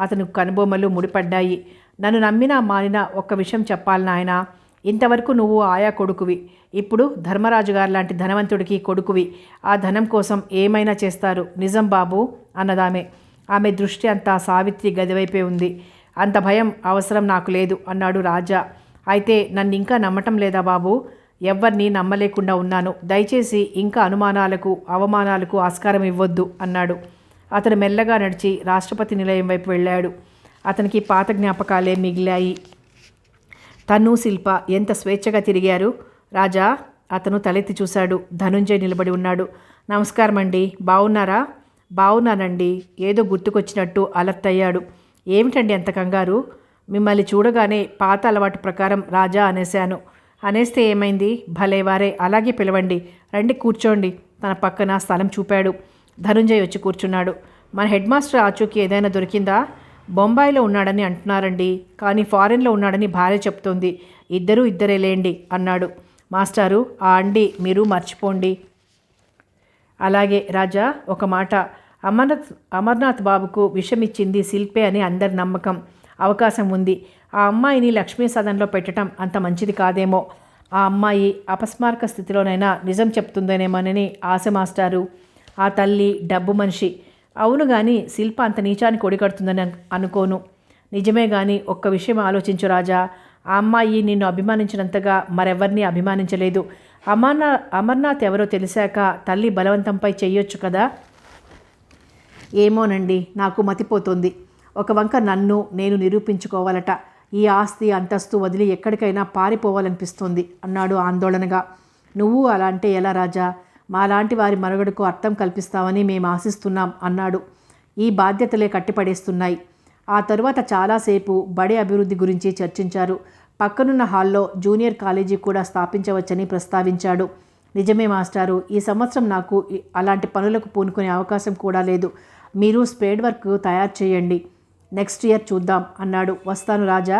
అతను కనుబొమ్మలు ముడిపడ్డాయి. నన్ను నమ్మినా మానినా ఒక్క విషయం చెప్పాలి నాయనా, ఇంతవరకు నువ్వు ఆయా కొడుకువి, ఇప్పుడు ధర్మరాజు గారు లాంటి ధనవంతుడికి కొడుకువి. ఆ ధనం కోసం ఏమైనా చేస్తారు. నిజం బాబు అన్నదామె. ఆమె దృష్టి అంతా సావిత్రి గదివైపే ఉంది. అంత భయం అవసరం నాకు లేదు అన్నాడు రాజా. అయితే నన్ను ఇంకా నమ్మటం లేదా బాబు? ఎవ్వరినీ నమ్మలేకుండా ఉన్నాను. దయచేసి ఇంకా అనుమానాలకు అవమానాలకు ఆస్కారం ఇవ్వొద్దు అన్నాడు. అతను మెల్లగా నడిచి రాష్ట్రపతి నిలయం వైపు వెళ్ళాడు. అతనికి పాత జ్ఞాపకాలే మిగిలాయి. తను శిల్ప ఎంత స్వేచ్ఛగా తిరిగారు. రాజా, అతను తలెత్తి చూశాడు. ధనుంజయ్ నిలబడి ఉన్నాడు. నమస్కారం అండి, బాగున్నారా? బాగున్నానండి. ఏదో గుర్తుకొచ్చినట్టు అలర్ట్ అయ్యాడు. ఏమిటండి అంత కంగారు? మిమ్మల్ని చూడగానే పాత అలవాటు ప్రకారం రాజా అనేశాను. అనేస్తే ఏమైంది? భలేవారే, అలాగే పిలవండి. రండి కూర్చోండి. తన పక్కన స్థలం చూపాడు. ధనుంజయ్ వచ్చి కూర్చున్నాడు. మన హెడ్ మాస్టర్ ఆచూకీ ఏదైనా దొరికిందా? బొంబాయిలో ఉన్నాడని అంటున్నారండి, కానీ ఫారెన్లో ఉన్నాడని భార్య చెప్తోంది. ఇద్దరే లేండి అన్నాడు. మాస్టారు, ఆ అండి మీరు మర్చిపోండి. అలాగే రాజా, ఒక మాట, అమర్నాథ్ బాబుకు విషం ఇచ్చింది శిల్పే అని అందరి నమ్మకం. అవకాశం ఉంది. ఆ అమ్మాయిని లక్ష్మీ సదన్లో పెట్టడం అంత మంచిది కాదేమో. ఆ అమ్మాయి అపస్మారక స్థితిలోనైనా నిజం చెప్తుందేమోనని ఆశ మాస్టారు. ఆ తల్లి డబ్బు మనిషి. అవును గాని శిల్ప అంత నీచానికి ఒడిగడుతుందని అనుకోను. నిజమే గాని ఒక్క విషయం ఆలోచించు రాజా, ఆ అమ్మాయి నిన్ను అభిమానించినంతగా మరెవరిని అభిమానించలేదు. అమర్నాథ్ ఎవరో తెలిసాక తల్లి బలవంతంపై చెయ్యొచ్చు కదా. ఏమోనండి, నాకు మతిపోతుంది. ఒక వంక నన్ను నేను నిరూపించుకోవాలట. ఈ ఆస్తి అంతస్తు వదిలి ఎక్కడికైనా పారిపోవాలనిపిస్తుంది అన్నాడు ఆందోళనగా. నువ్వు అలా అంటే ఎలా రాజా? మాలాంటి వారి మనుగడకు అర్థం కల్పిస్తామని మేము ఆశిస్తున్నాం అన్నాడు. ఈ బాధ్యతలే కట్టిపడేస్తున్నాయి. ఆ తరువాత చాలాసేపు బడి అభివృద్ధి గురించి చర్చించారు. పక్కనున్న హాల్లో జూనియర్ కాలేజీ కూడా స్థాపించవచ్చని ప్రస్తావించాడు. నిజమే మాస్టారు, ఈ సంవత్సరం నాకు అలాంటి పనులకు పూనుకునే అవకాశం కూడా లేదు. మీరు స్పేడ్ వర్క్ తయారు చేయండి, నెక్స్ట్ ఇయర్ చూద్దాం అన్నాడు. వస్తాను రాజా.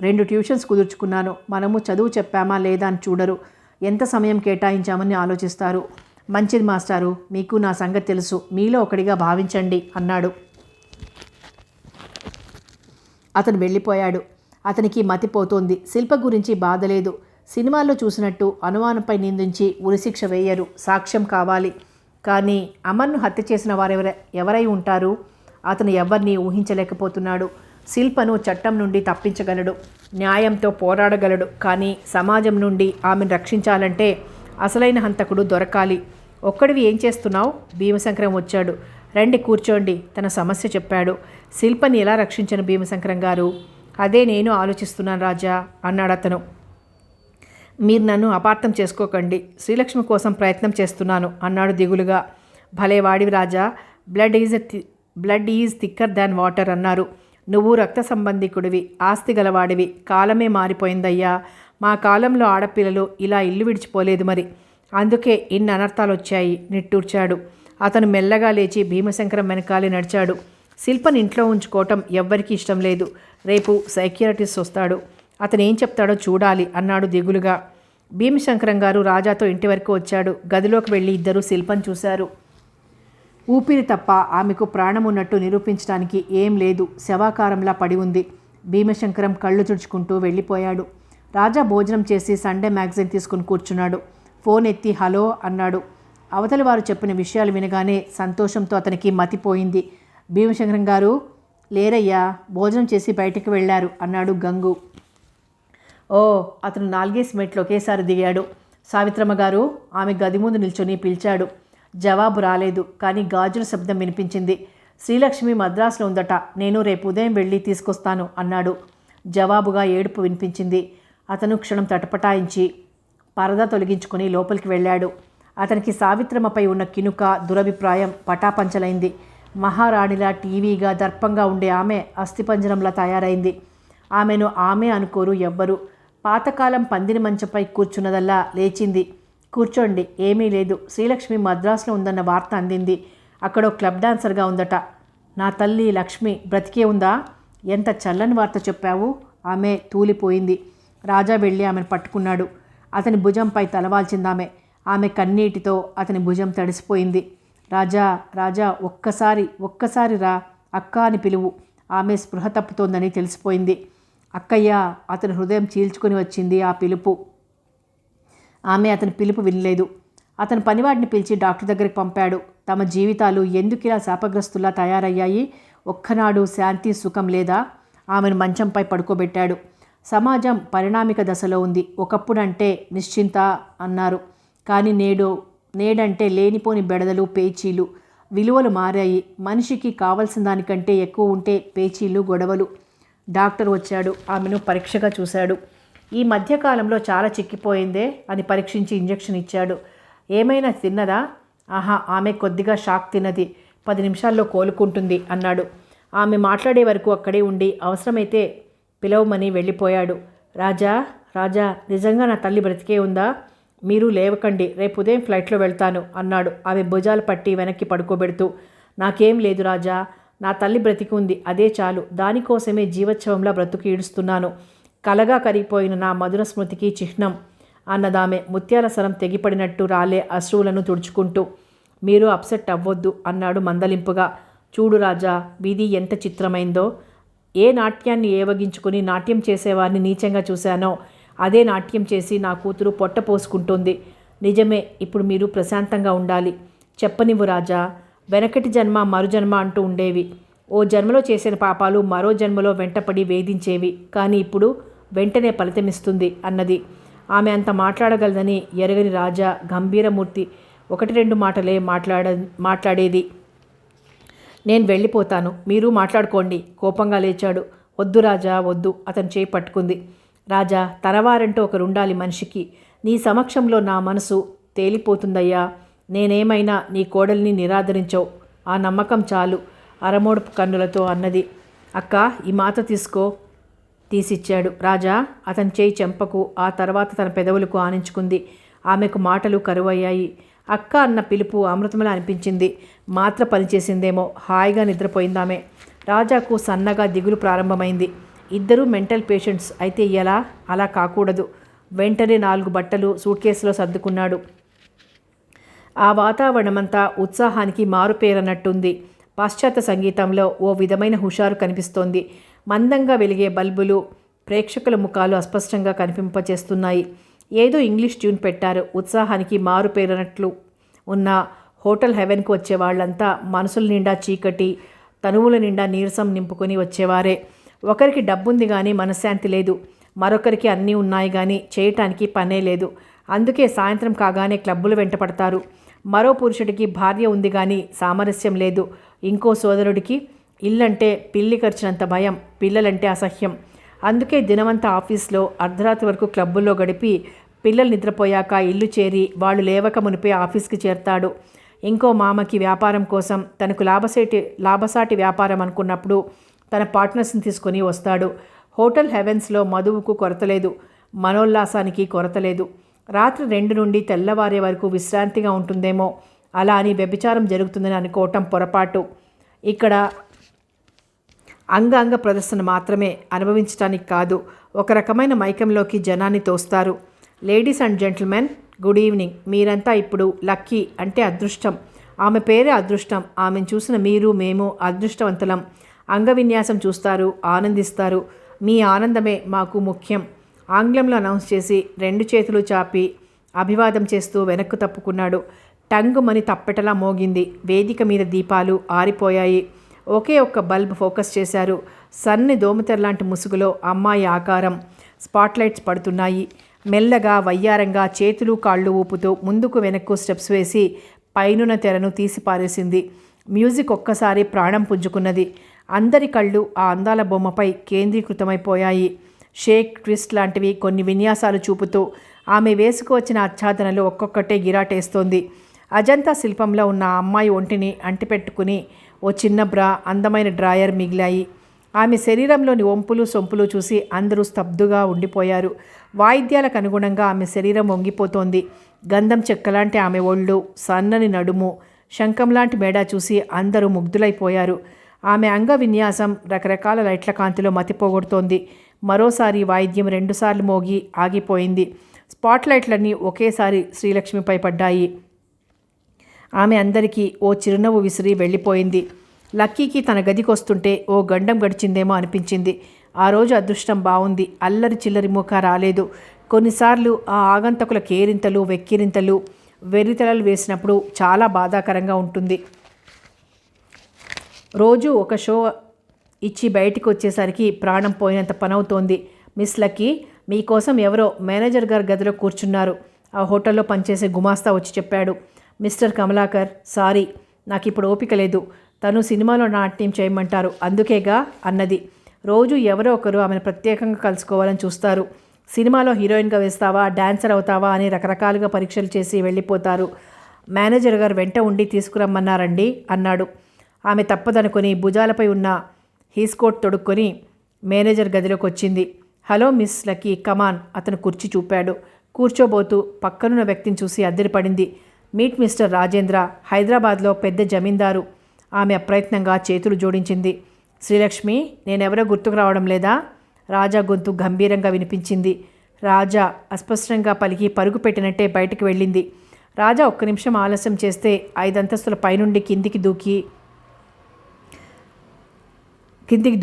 2 ట్యూషన్స్ కుదుర్చుకున్నాను. మనము చదువు చెప్పామా లేదా అని చూడరు, ఎంత సమయం కేటాయించామని ఆలోచిస్తారు. మంచిది మాస్టారు, మీకు నా సంగతి తెలుసు, మీలో ఒకడిగా భావించండి అన్నాడు. అతను వెళ్ళిపోయాడు. అతనికి మతిపోతోంది. శిల్ప గురించి బాధ లేదు. సినిమాల్లో చూసినట్టు అనుమానంపై నిందించి ఉరిశిక్ష వేయరు, సాక్ష్యం కావాలి. కానీ అమర్ను హత్య చేసిన ఎవరై ఉంటారు? అతను ఎవరిని ఊహించలేకపోతున్నాడు. శిల్పను చట్టం నుండి తప్పించగలడు, న్యాయంతో పోరాడగలడు. కానీ సమాజం నుండి ఆమెను రక్షించాలంటే అసలైన హంతకుడు దొరకాలి. ఒక్కడివి ఏం చేస్తున్నావు? భీమశంకరం వచ్చాడు. రండి కూర్చోండి. తన సమస్య చెప్పాడు. శిల్పని ఎలా రక్షించను భీమశంకరం గారు? అదే నేను ఆలోచిస్తున్నాను రాజా అన్నాడు అతను. మీరు నన్ను అపార్థం చేసుకోకండి, శ్రీలక్ష్మి కోసం ప్రయత్నం చేస్తున్నాను అన్నాడు దిగులుగా. భలే వాడివి Raja, blood is thicker than water అన్నారు. నువ్వు రక్త సంబంధికుడివి, ఆస్తి గలవాడివి. కాలమే మారిపోయిందయ్యా. మా కాలంలో ఆడపిల్లలు ఇలా ఇల్లు విడిచిపోలేదు మరి. అందుకే ఇన్ని అనర్థాలు వచ్చాయి నిట్టూర్చాడు. అతను మెల్లగా లేచి భీమశంకరం వెనకాలే నడిచాడు. శిల్పని ఇంట్లో ఉంచుకోవటం ఎవ్వరికీ ఇష్టం లేదు. రేపు సైకియాట్రిస్ట్ వస్తాడు, అతను ఏం చెప్తాడో చూడాలి అన్నాడు దిగులుగా. భీమశంకరం గారు రాజాతో ఇంటి వరకు వచ్చాడు. గదిలోకి వెళ్ళి ఇద్దరు శిల్పని చూశారు. ఊపిరి తప్ప ఆమెకు ప్రాణం ఉన్నట్టు నిరూపించడానికి ఏం లేదు. శవాకారంలా పడి ఉంది. భీమశంకరం కళ్ళు తుడుచుకుంటూ వెళ్ళిపోయాడు. రాజా భోజనం చేసి సండే మ్యాగజైన్ తీసుకుని కూర్చున్నాడు. ఫోన్ ఎత్తి హలో అన్నాడు. అవతలి వారు చెప్పిన విషయాలు వినగానే సంతోషంతో అతనికి మతిపోయింది. భీమశంకరం గారు లేరయ్యా, భోజనం చేసి బయటికి వెళ్ళారు అన్నాడు గంగు. ఓ, అతను 4 మెట్లు ఒకేసారి దిగాడు. సావిత్రమ్మ గారు ఆమె గది ముందు నిల్చొని పిలిచాడు. జవాబు రాలేదు, కానీ గాజుల శబ్దం వినిపించింది. శ్రీలక్ష్మి మద్రాసులో ఉందట, నేను రేపు ఉదయం వెళ్ళి తీసుకొస్తాను అన్నాడు. జవాబుగా ఏడుపు వినిపించింది. అతను క్షణం తటపటాయించి పరదా తొలగించుకొని లోపలికి వెళ్ళాడు. అతనికి సావిత్రమ్మపై ఉన్న కినుక, దురభిప్రాయం పటాపంచలైంది. మహారాణిలా టీవీగా దర్పంగా ఉండే ఆమె అస్థిపంజరంలా తయారైంది. ఆమెను ఆమె అనుకోరు ఎవ్వరు. పాతకాలం పందిని మంచంపై కూర్చున్నదల్లా లేచింది. కూర్చోండి, ఏమీ లేదు. శ్రీలక్ష్మి మద్రాసులో ఉందన్న వార్త అందింది. అక్కడో క్లబ్ డాన్సర్గా ఉందట. నా తల్లి లక్ష్మి బ్రతికే ఉందా? ఎంత చల్లని వార్త చెప్పావు. ఆమె తూలిపోయింది. రాజా వెళ్ళి ఆమెను పట్టుకున్నాడు. అతని భుజంపై తలవాల్చిందామె. ఆమె కన్నీటితో అతని భుజం తడిసిపోయింది. రాజా, రాజా, ఒక్కసారి రా, అక్క అని పిలువు. ఆమె స్పృహ తప్పుతోందని తెలిసిపోయింది. అక్కయ్య, అతని హృదయం చీల్చుకొని వచ్చింది ఆ పిలుపు. ఆమె అతని పిలుపు వినలేదు. అతను పనివాడిని పిలిచి డాక్టర్ దగ్గరికి పంపాడు. తమ జీవితాలు ఎందుకిలా శాపగ్రస్తులా తయారయ్యాయి? ఒక్కనాడు శాంతి సుఖం లేదా? ఆమెను మంచంపై పడుకోబెట్టాడు. సమాజం పరిణామిక దశలో ఉంది. ఒకప్పుడంటే నిశ్చింత అన్నారు, కానీ నేడంటే లేనిపోని బెడదలు, పేచీలు. విలువలు మారాయి. మనిషికి కావలసిన దానికంటే ఎక్కువ ఉంటే పేచీలు, గొడవలు. డాక్టర్ వచ్చాడు. ఆమెను పరీక్షగా చూశాడు. ఈ మధ్యకాలంలో చాలా చిక్కిపోయిందే అని పరీక్షించి ఇంజెక్షన్ ఇచ్చాడు. ఏమైనా తిన్నదా? ఆహా, ఆమె కొద్దిగా షాక్ తిన్నది. 10 నిమిషాల్లో కోలుకుంటుంది అన్నాడు. ఆమె మాట్లాడే వరకు అక్కడే ఉండి అవసరమైతే పిలవమని వెళ్ళిపోయాడు. రాజా, రాజా, నిజంగా నా తల్లి బ్రతికే ఉందా? మీరు లేవకండి, రేపు ఉదయం ఫ్లైట్లో వెళ్తాను అన్నాడు ఆమె భుజాలు పట్టి వెనక్కి పడుకోబెడుతూ. నాకేం లేదు రాజా, నా తల్లి బ్రతికి ఉంది, అదే చాలు. దానికోసమే జీవోత్సవంలా బ్రతుకు ఈడుస్తున్నాను. కలగా కరిగిపోయిన నా మధుర స్మృతికి చిహ్నం అన్నదామె ముత్యాల సరం తెగిపడినట్టు రాలే అశ్రువులను తుడుచుకుంటూ. మీరు అప్సెట్ అవ్వొద్దు అన్నాడు మందలింపుగా. చూడు రాజా, వీధి ఎంత చిత్రమైందో. ఏ నాట్యాన్ని ఏవగించుకుని నాట్యం చేసేవారిని నీచంగా చూశానో అదే నాట్యం చేసి నా కూతురు పొట్ట పోసుకుంటుంది. నిజమే, ఇప్పుడు మీరు ప్రశాంతంగా ఉండాలి. చెప్పనివ్వు రాజా. వెనకటి జన్మ మరుజన్మ అంటూ ఉండేవి. ఓ జన్మలో చేసిన పాపాలు మరో జన్మలో వెంటపడి వేధించేవి, కానీ ఇప్పుడు వెంటనే ఫలితమిస్తుంది అన్నది. ఆమె అంత మాట్లాడగలదని ఎరగని రాజా గంభీరమూర్తి 1-2 మాటలే మాట్లాడేది. నేను వెళ్ళిపోతాను, మీరు మాట్లాడుకోండి. కోపంగా లేచాడు. వద్దు రాజా, వద్దు. అతను చేయి పట్టుకుంది. రాజా, తనవారంటూ ఒకరుండాలి మనిషికి. నీ సమక్షంలో నా మనసు తేలిపోతుందయ్యా. నేనేమైనా నీ కోడల్ని నిరాదరించవు, ఆ నమ్మకం చాలు అరమోడుపు కన్నులతో అన్నది. అక్క, ఈ మాత తీసుకో. తీసిచ్చాడు. రాజా అతని చేయి చెంపకు, ఆ తర్వాత తన పెదవులకు ఆనించుకుంది. ఆమెకు మాటలు కరువయ్యాయి. అక్క అన్న పిలుపు అమృతమలా అనిపించింది. మాత్ర పనిచేసిందేమో. హాయిగా నిద్రపోయిందామె. రాజాకు సన్నగా దిగులు ప్రారంభమైంది. ఇద్దరూ మెంటల్ పేషెంట్స్ అయితే ఎలా? అలా కాకూడదు. వెంటనే 4 బట్టలు సూట్ కేసులో సర్దుకున్నాడు. ఆ వాతావరణమంతా ఉత్సాహానికి మారుపేరనట్టుంది. పాశ్చాత్య సంగీతంలో ఓ విధమైన హుషారు కనిపిస్తోంది. మందంగా వెలిగే బల్బులు ప్రేక్షకుల ముఖాలు అస్పష్టంగా కనిపింపచేస్తున్నాయి. ఏదో ఇంగ్లీష్ ట్యూన్ పెట్టారు. ఉత్సాహానికి మారుపేరనట్లు ఉన్న హోటల్ హెవెన్కు వచ్చే వాళ్ళంతా మనసుల నిండా చీకటి, తనువుల నిండా నీరసం నింపుకొని వచ్చేవారే. ఒకరికి డబ్బుంది కానీ మనశ్శాంతి లేదు, మరొకరికి అన్నీ ఉన్నాయి కానీ చేయటానికి పనే లేదు. అందుకే సాయంత్రం కాగానే క్లబ్బులు వెంటపడతారు. మరో పురుషుడికి భార్య ఉంది కానీ సామరస్యం లేదు. ఇంకో సోదరుడికి ఇల్లంటే పిల్లి ఖర్చినంత భయం, పిల్లలంటే అసహ్యం. అందుకే దినమంతా ఆఫీస్లో అర్ధరాత్రి వరకు క్లబ్బుల్లో గడిపి పిల్లలు నిద్రపోయాక ఇల్లు చేరి వాళ్ళు లేవక మునిపే ఆఫీస్కి చేరతాడు. ఇంకో మామకి వ్యాపారం కోసం తనకు లాభసాటి వ్యాపారం అనుకున్నప్పుడు తన పార్ట్నర్స్ని తీసుకొని వస్తాడు. హోటల్ హెవెన్స్లో మధువుకు కొరత లేదు, మనోల్లాసానికి కొరత లేదు. రాత్రి 2 నుండి తెల్లవారే వరకు విశ్రాంతిగా ఉంటుందేమో, అలా అని వ్యభిచారం జరుగుతుందని అనుకోవటం పొరపాటు. ఇక్కడ అంగ ప్రదర్శన మాత్రమే, అనుభవించడానికి కాదు. ఒక రకమైన మైకంలోకి జనాన్ని తోస్తారు. Ladies and gentlemen, good evening. మీరంతా ఇప్పుడు లక్కీ అంటే అదృష్టం. ఆమె పేరే అదృష్టం. ఆమెను చూసిన మీరు మేము అదృష్టవంతులం. అంగవిన్యాసం చూస్తారు, ఆనందిస్తారు. మీ ఆనందమే మాకు ముఖ్యం. ఆంగ్లంలో అనౌన్స్ చేసి 2 చేతులు చాపి అభివాదం చేస్తూ వెనక్కు తప్పుకున్నాడు. టంగుమని తప్పెటలా మోగింది. వేదిక మీద దీపాలు ఆరిపోయాయి. ఒకే ఒక్క బల్బ్ ఫోకస్ చేశారు. సన్ని దోమతెరలాంటి ముసుగులో అమ్మాయి ఆకారం. స్పాట్లైట్స్ పడుతున్నాయి. మెల్లగా వయ్యారంగా చేతులు కాళ్ళు ఊపుతూ ముందుకు వెనక్కు స్టెప్స్ వేసి పైనున్న తెరను తీసి పారేసింది. మ్యూజిక్ ఒక్కసారి ప్రాణం పుంజుకున్నది. అందరి కళ్ళు ఆ అందాల బొమ్మపై కేంద్రీకృతమైపోయాయి. షేక్, ట్విస్ట్ లాంటివి కొన్ని విన్యాసాలు చూపుతూ ఆమె వేసుకువచ్చిన ఆచ్ఛాదనలు ఒక్కొక్కటే గిరాటేస్తోంది. అజంతా శిల్పంలో ఉన్న ఆ అమ్మాయి ఒంటిని అంటిపెట్టుకుని ఓ చిన్న బ్రా, అందమైన డ్రాయర్ మిగిలాయి. ఆమె శరీరంలోని వంపులు సొంపులు చూసి అందరూ స్తబ్దుగా ఉండిపోయారు. వాయిద్యాలకు అనుగుణంగా ఆమె శరీరం వంగిపోతోంది. గంధం చెక్కలాంటి ఆమె ఒళ్ళు, సన్నని నడుము, శంఖంలాంటి మేడ చూసి అందరూ ముగ్ధులైపోయారు. ఆమె అంగ విన్యాసం రకరకాల లైట్ల కాంతిలో మతిపోగొడుతోంది. మరోసారి వాయిద్యం 2 సార్లు మోగి ఆగిపోయింది. స్పాట్లైట్లన్నీ ఒకేసారి శ్రీలక్ష్మిపై పడ్డాయి. ఆమె అందరికీ ఓ చిరునవ్వు విసిరి వెళ్ళిపోయింది. లక్కీకి తన గదికి వస్తుంటే ఓ గండం గడిచిందేమో అనిపించింది. ఆ రోజు అదృష్టం బాగుంది. అల్లరి చిల్లరి మూక రాలేదు. కొన్నిసార్లు ఆ ఆగంతకుల కేరింతలు, వెక్కిరింతలు, వెర్రితలలు వేసినప్పుడు చాలా బాధాకరంగా ఉంటుంది. రోజు ఒక షో ఇచ్చి బయటికి వచ్చేసరికి ప్రాణం పోయినంత పనవుతోంది. మిస్ లక్కీ, మీకోసం ఎవరో మేనేజర్ గారి గదిలో కూర్చున్నారు. ఆ హోటల్లో పనిచేసే గుమాస్తా వచ్చి చెప్పాడు. మిస్టర్ కమలాకర్, సారీ, నాకు ఇప్పుడు ఓపిక లేదు. తను సినిమాలో నాట్యం చేయమంటారు, అందుకేగా అన్నది. రోజు ఎవరో ఒకరు ఆమెను ప్రత్యేకంగా కలుసుకోవాలని చూస్తారు. సినిమాలో హీరోయిన్గా వేస్తావా, డాన్సర్ అవుతావా అని రకరకాలుగా పరీక్షలు చేసి వెళ్ళిపోతారు. మేనేజర్ గారు వెంట ఉండి తీసుకురమ్మన్నారండి అన్నాడు. ఆమె తప్పదనుకొని భుజాలపై ఉన్న హీస్కోట్ తొడుక్కొని మేనేజర్ గదిలోకి వచ్చింది. హలో మిస్ లక్కీ, కమాన్. అతను కుర్చీ చూపాడు. కూర్చోబోతూ పక్కనున్న వ్యక్తిని చూసి అద్దరిపడింది. మీట్ మిస్టర్ రాజేంద్ర, హైదరాబాద్లో పెద్ద జమీందారు. ఆమె అప్రయత్నంగా చేతులు జోడించింది. శ్రీలక్ష్మి, నేనెవరో గుర్తుకు రావడం లేదా? రాజా గొంతు గంభీరంగా వినిపించింది. రాజా అస్పష్టంగా పలికి పరుగు పెట్టినట్టే బయటికి వెళ్ళింది. రాజా 1 నిమిషం ఆలస్యం చేస్తే 5 అంతస్తుల పైనుండి కిందికి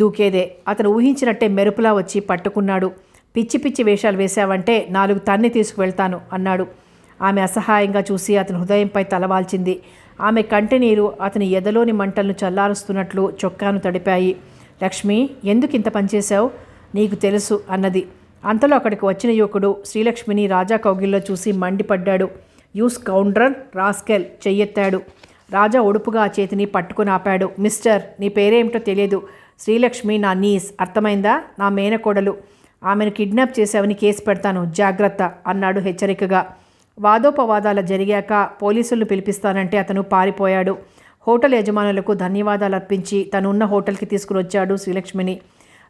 దూకేదే. అతను ఊహించినట్టే మెరుపులా వచ్చి పట్టుకున్నాడు. పిచ్చి పిచ్చి వేషాలు వేశావంటే 4 తన్ని తీసుకువెళ్తాను అన్నాడు. ఆమె అసహాయంగా చూసి అతని హృదయంపై తలవాల్చింది. ఆమె కంటినీరు అతని ఎదలోని మంటలను చల్లారుస్తున్నట్లు చొక్కాను తడిపాయి. లక్ష్మి, ఎందుకు ఇంత పనిచేశావు? నీకు తెలుసు అన్నది. అంతలో అక్కడికి వచ్చిన యువకుడు శ్రీలక్ష్మిని రాజా కౌగిల్లో చూసి మండిపడ్డాడు. యూ స్కౌండ్రల్, రాస్కెల్, చెయ్యెత్తాడు. రాజా ఒడుపుగా ఆ చేతిని పట్టుకుని ఆపాడు. మిస్టర్, నీ పేరేమిటో తెలియదు. శ్రీలక్ష్మి నా నీస్, అర్థమైందా? నా మేనకోడలు. ఆమెను కిడ్నాప్ చేశావని కేసు పెడతాను, జాగ్రత్త అన్నాడు హెచ్చరికగా. వాదోపవాదాలు జరిగాక పోలీసులను పిలిపిస్తానంటే అతను పారిపోయాడు. హోటల్ యజమానులకు ధన్యవాదాలు అర్పించి తనున్న హోటల్కి తీసుకుని వచ్చాడు శ్రీలక్ష్మిని.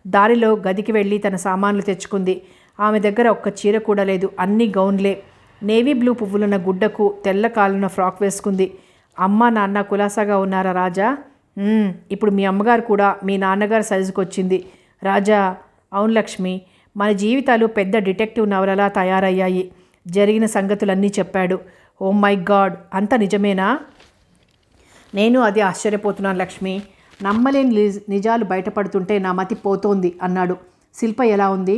దారిలో గదికి వెళ్ళి తన సామాన్లు తెచ్చుకుంది. ఆమె దగ్గర ఒక్క చీర కూడా లేదు, అన్ని గౌన్లే. నేవీ బ్లూ పువ్వులున్న గుడ్డకు తెల్ల కాలున్న ఫ్రాక్ వేసుకుంది. అమ్మ నాన్న కులాసాగా ఉన్నారా రాజా? ఇప్పుడు మీ అమ్మగారు కూడా మీ నాన్నగారు సైజుకు వచ్చింది. రాజా, అవును లక్ష్మి, మన జీవితాలు పెద్ద డిటెక్టివ్ నవలలా తయారయ్యాయి. జరిగిన సంగతులన్నీ చెప్పాడు. ఓ మై గాడ్, అంత నిజమేనా? నేను అది ఆశ్చర్యపోతున్నాను లక్ష్మి. నమ్మలేని నిజాలు బయటపడుతుంటే నా మతి పోతోంది అన్నాడు. శిల్ప ఎలా ఉంది?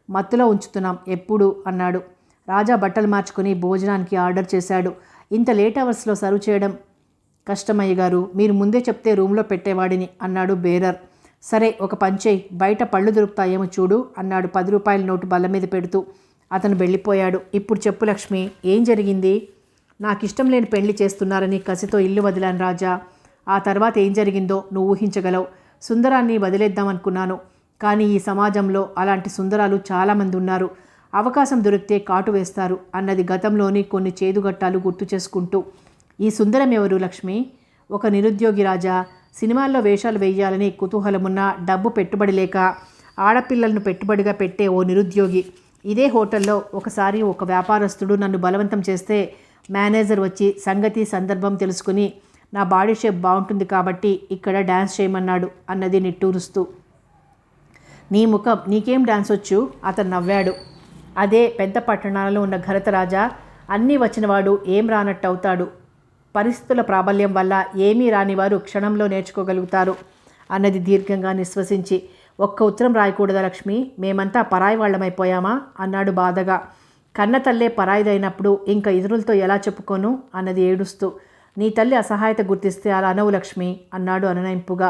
మత్తులో ఉంచుతున్నాం ఎప్పుడు అన్నాడు. రాజా బట్టలు మార్చుకుని భోజనానికి ఆర్డర్ చేశాడు. ఇంత లేట్ అవర్స్లో సర్వ్ చేయడం కష్టమయ్య గారు, మీరు ముందే చెప్తే రూమ్లో పెట్టేవాడిని అన్నాడు బేరర్. సరే, ఒక పంచేయి, బయట పళ్ళు దొరుకుతాయేమో చూడు అన్నాడు 10 రూపాయల నోటు బల్ల మీద పెడుతూ. అతను వెళ్ళిపోయాడు. ఇప్పుడు చెప్పు లక్ష్మి, ఏం జరిగింది? నాకు ఇష్టం లేని పెళ్లి చేస్తున్నారని కసితో ఇల్లు వదిలాను రాజా. ఆ తర్వాత ఏం జరిగిందో నువ్వు ఊహించగలవు. సుందరాన్ని వదిలేద్దామనుకున్నాను, కానీ ఈ సమాజంలో అలాంటి సుందరాలు చాలామంది ఉన్నారు. అవకాశం దొరికితే కాటు వేస్తారు అన్నది గతంలోని కొన్ని చేదుగట్టాలు గుర్తు చేసుకుంటూ. ఈ సుందరం ఎవరు లక్ష్మి? ఒక నిరుద్యోగి రాజా. సినిమాల్లో వేషాలు వేయాలని కుతూహలమున్న, డబ్బు పెట్టుబడి లేక ఆడపిల్లలను పెట్టుబడిగా పెట్టే ఓ నిరుద్యోగి. ఇదే హోటల్లో ఒకసారి ఒక వ్యాపారస్తుడు నన్ను బలవంతం చేస్తే మేనేజర్ వచ్చి సంగతి సందర్భం తెలుసుకుని నా బాడీ షేప్ బాగుంటుంది కాబట్టి ఇక్కడ డ్యాన్స్ చేయమన్నాడు అన్నది నిట్టూరుస్తూ. నీ ముఖం, నీకేం డ్యాన్స్ వచ్చు? అతను నవ్వాడు. అదే పెద్ద పట్టణాలలో ఉన్న ఘనత రాజా, అన్నీ వచ్చినవాడు ఏం రానట్టు అవుతాడు. పరిస్థితుల ప్రాబల్యం వల్ల ఏమీ రానివారు క్షణంలో నేర్చుకోగలుగుతారు అన్నది దీర్ఘంగా నిశ్వసించి. ఒక్క ఉత్తరం రాయకూడదా లక్ష్మి? మేమంతా పరాయి వాళ్ళమైపోయామా అన్నాడు బాధగా. కన్న తల్లే పరాయిదైనప్పుడు ఇంకా ఇతరులతో ఎలా చెప్పుకోను అన్నది ఏడుస్తూ. నీ తల్లి అసహాయత గుర్తిస్తే అలా అనవు లక్ష్మి అన్నాడు అనునయింపుగా.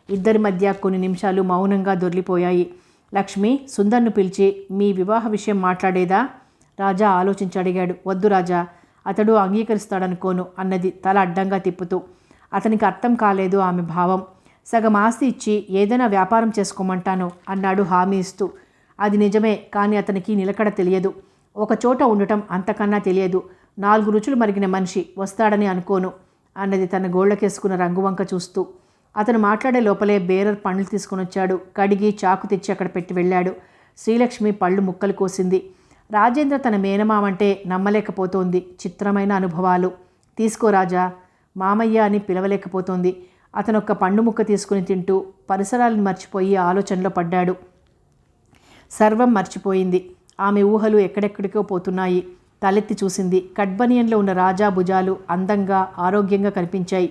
ఇద్దరి మధ్య కొన్ని నిమిషాలు మౌనంగా దొర్లిపోయాయి. లక్ష్మి సుందర్ను పిలిచి మీ వివాహ విషయం మాట్లాడేదా? రాజా ఆలోచించి అడిగాడు. వద్దు రాజా, అతడు అంగీకరిస్తాడనుకోను అన్నది తల అడ్డంగా తిప్పుతూ. అతనికి అర్థం కాలేదు ఆమె భావం. సగం ఆస్తి ఇచ్చి ఏదైనా వ్యాపారం చేసుకోమంటాను అన్నాడు హామీ ఇస్తూ. అది నిజమే, కానీ అతనికి నిలకడ తెలియదు. ఒక చోట ఉండటం అంతకన్నా తెలియదు. 4 రుచులు మరిగిన మనిషి వస్తాడని అనుకోను అన్నది తన గోళ్లకేసుకున్న రంగువంక చూస్తూ. అతను మాట్లాడే లోపలే బేరర్ పండ్లు తీసుకుని వచ్చాడు. కడిగి చాకు తెచ్చి అక్కడ పెట్టి వెళ్ళాడు. శ్రీలక్ష్మి పళ్ళు ముక్కలు కోసింది. రాజేంద్ర తన మేనమామంటే నమ్మలేకపోతోంది. చిత్రమైన అనుభవాలు. తీసుకో రాజా, మామయ్య అని పిలవలేకపోతోంది. అతనొక్క పండు ముక్క తీసుకుని తింటూ పరిసరాలను మర్చిపోయి ఆలోచనలో పడ్డాడు. సర్వం మర్చిపోయింది. ఆమె ఊహలు ఎక్కడెక్కడికో పోతున్నాయి. తలెత్తి చూసింది. కడ్బనియన్లో ఉన్న రాజా భుజాలు అందంగా ఆరోగ్యంగా కనిపించాయి.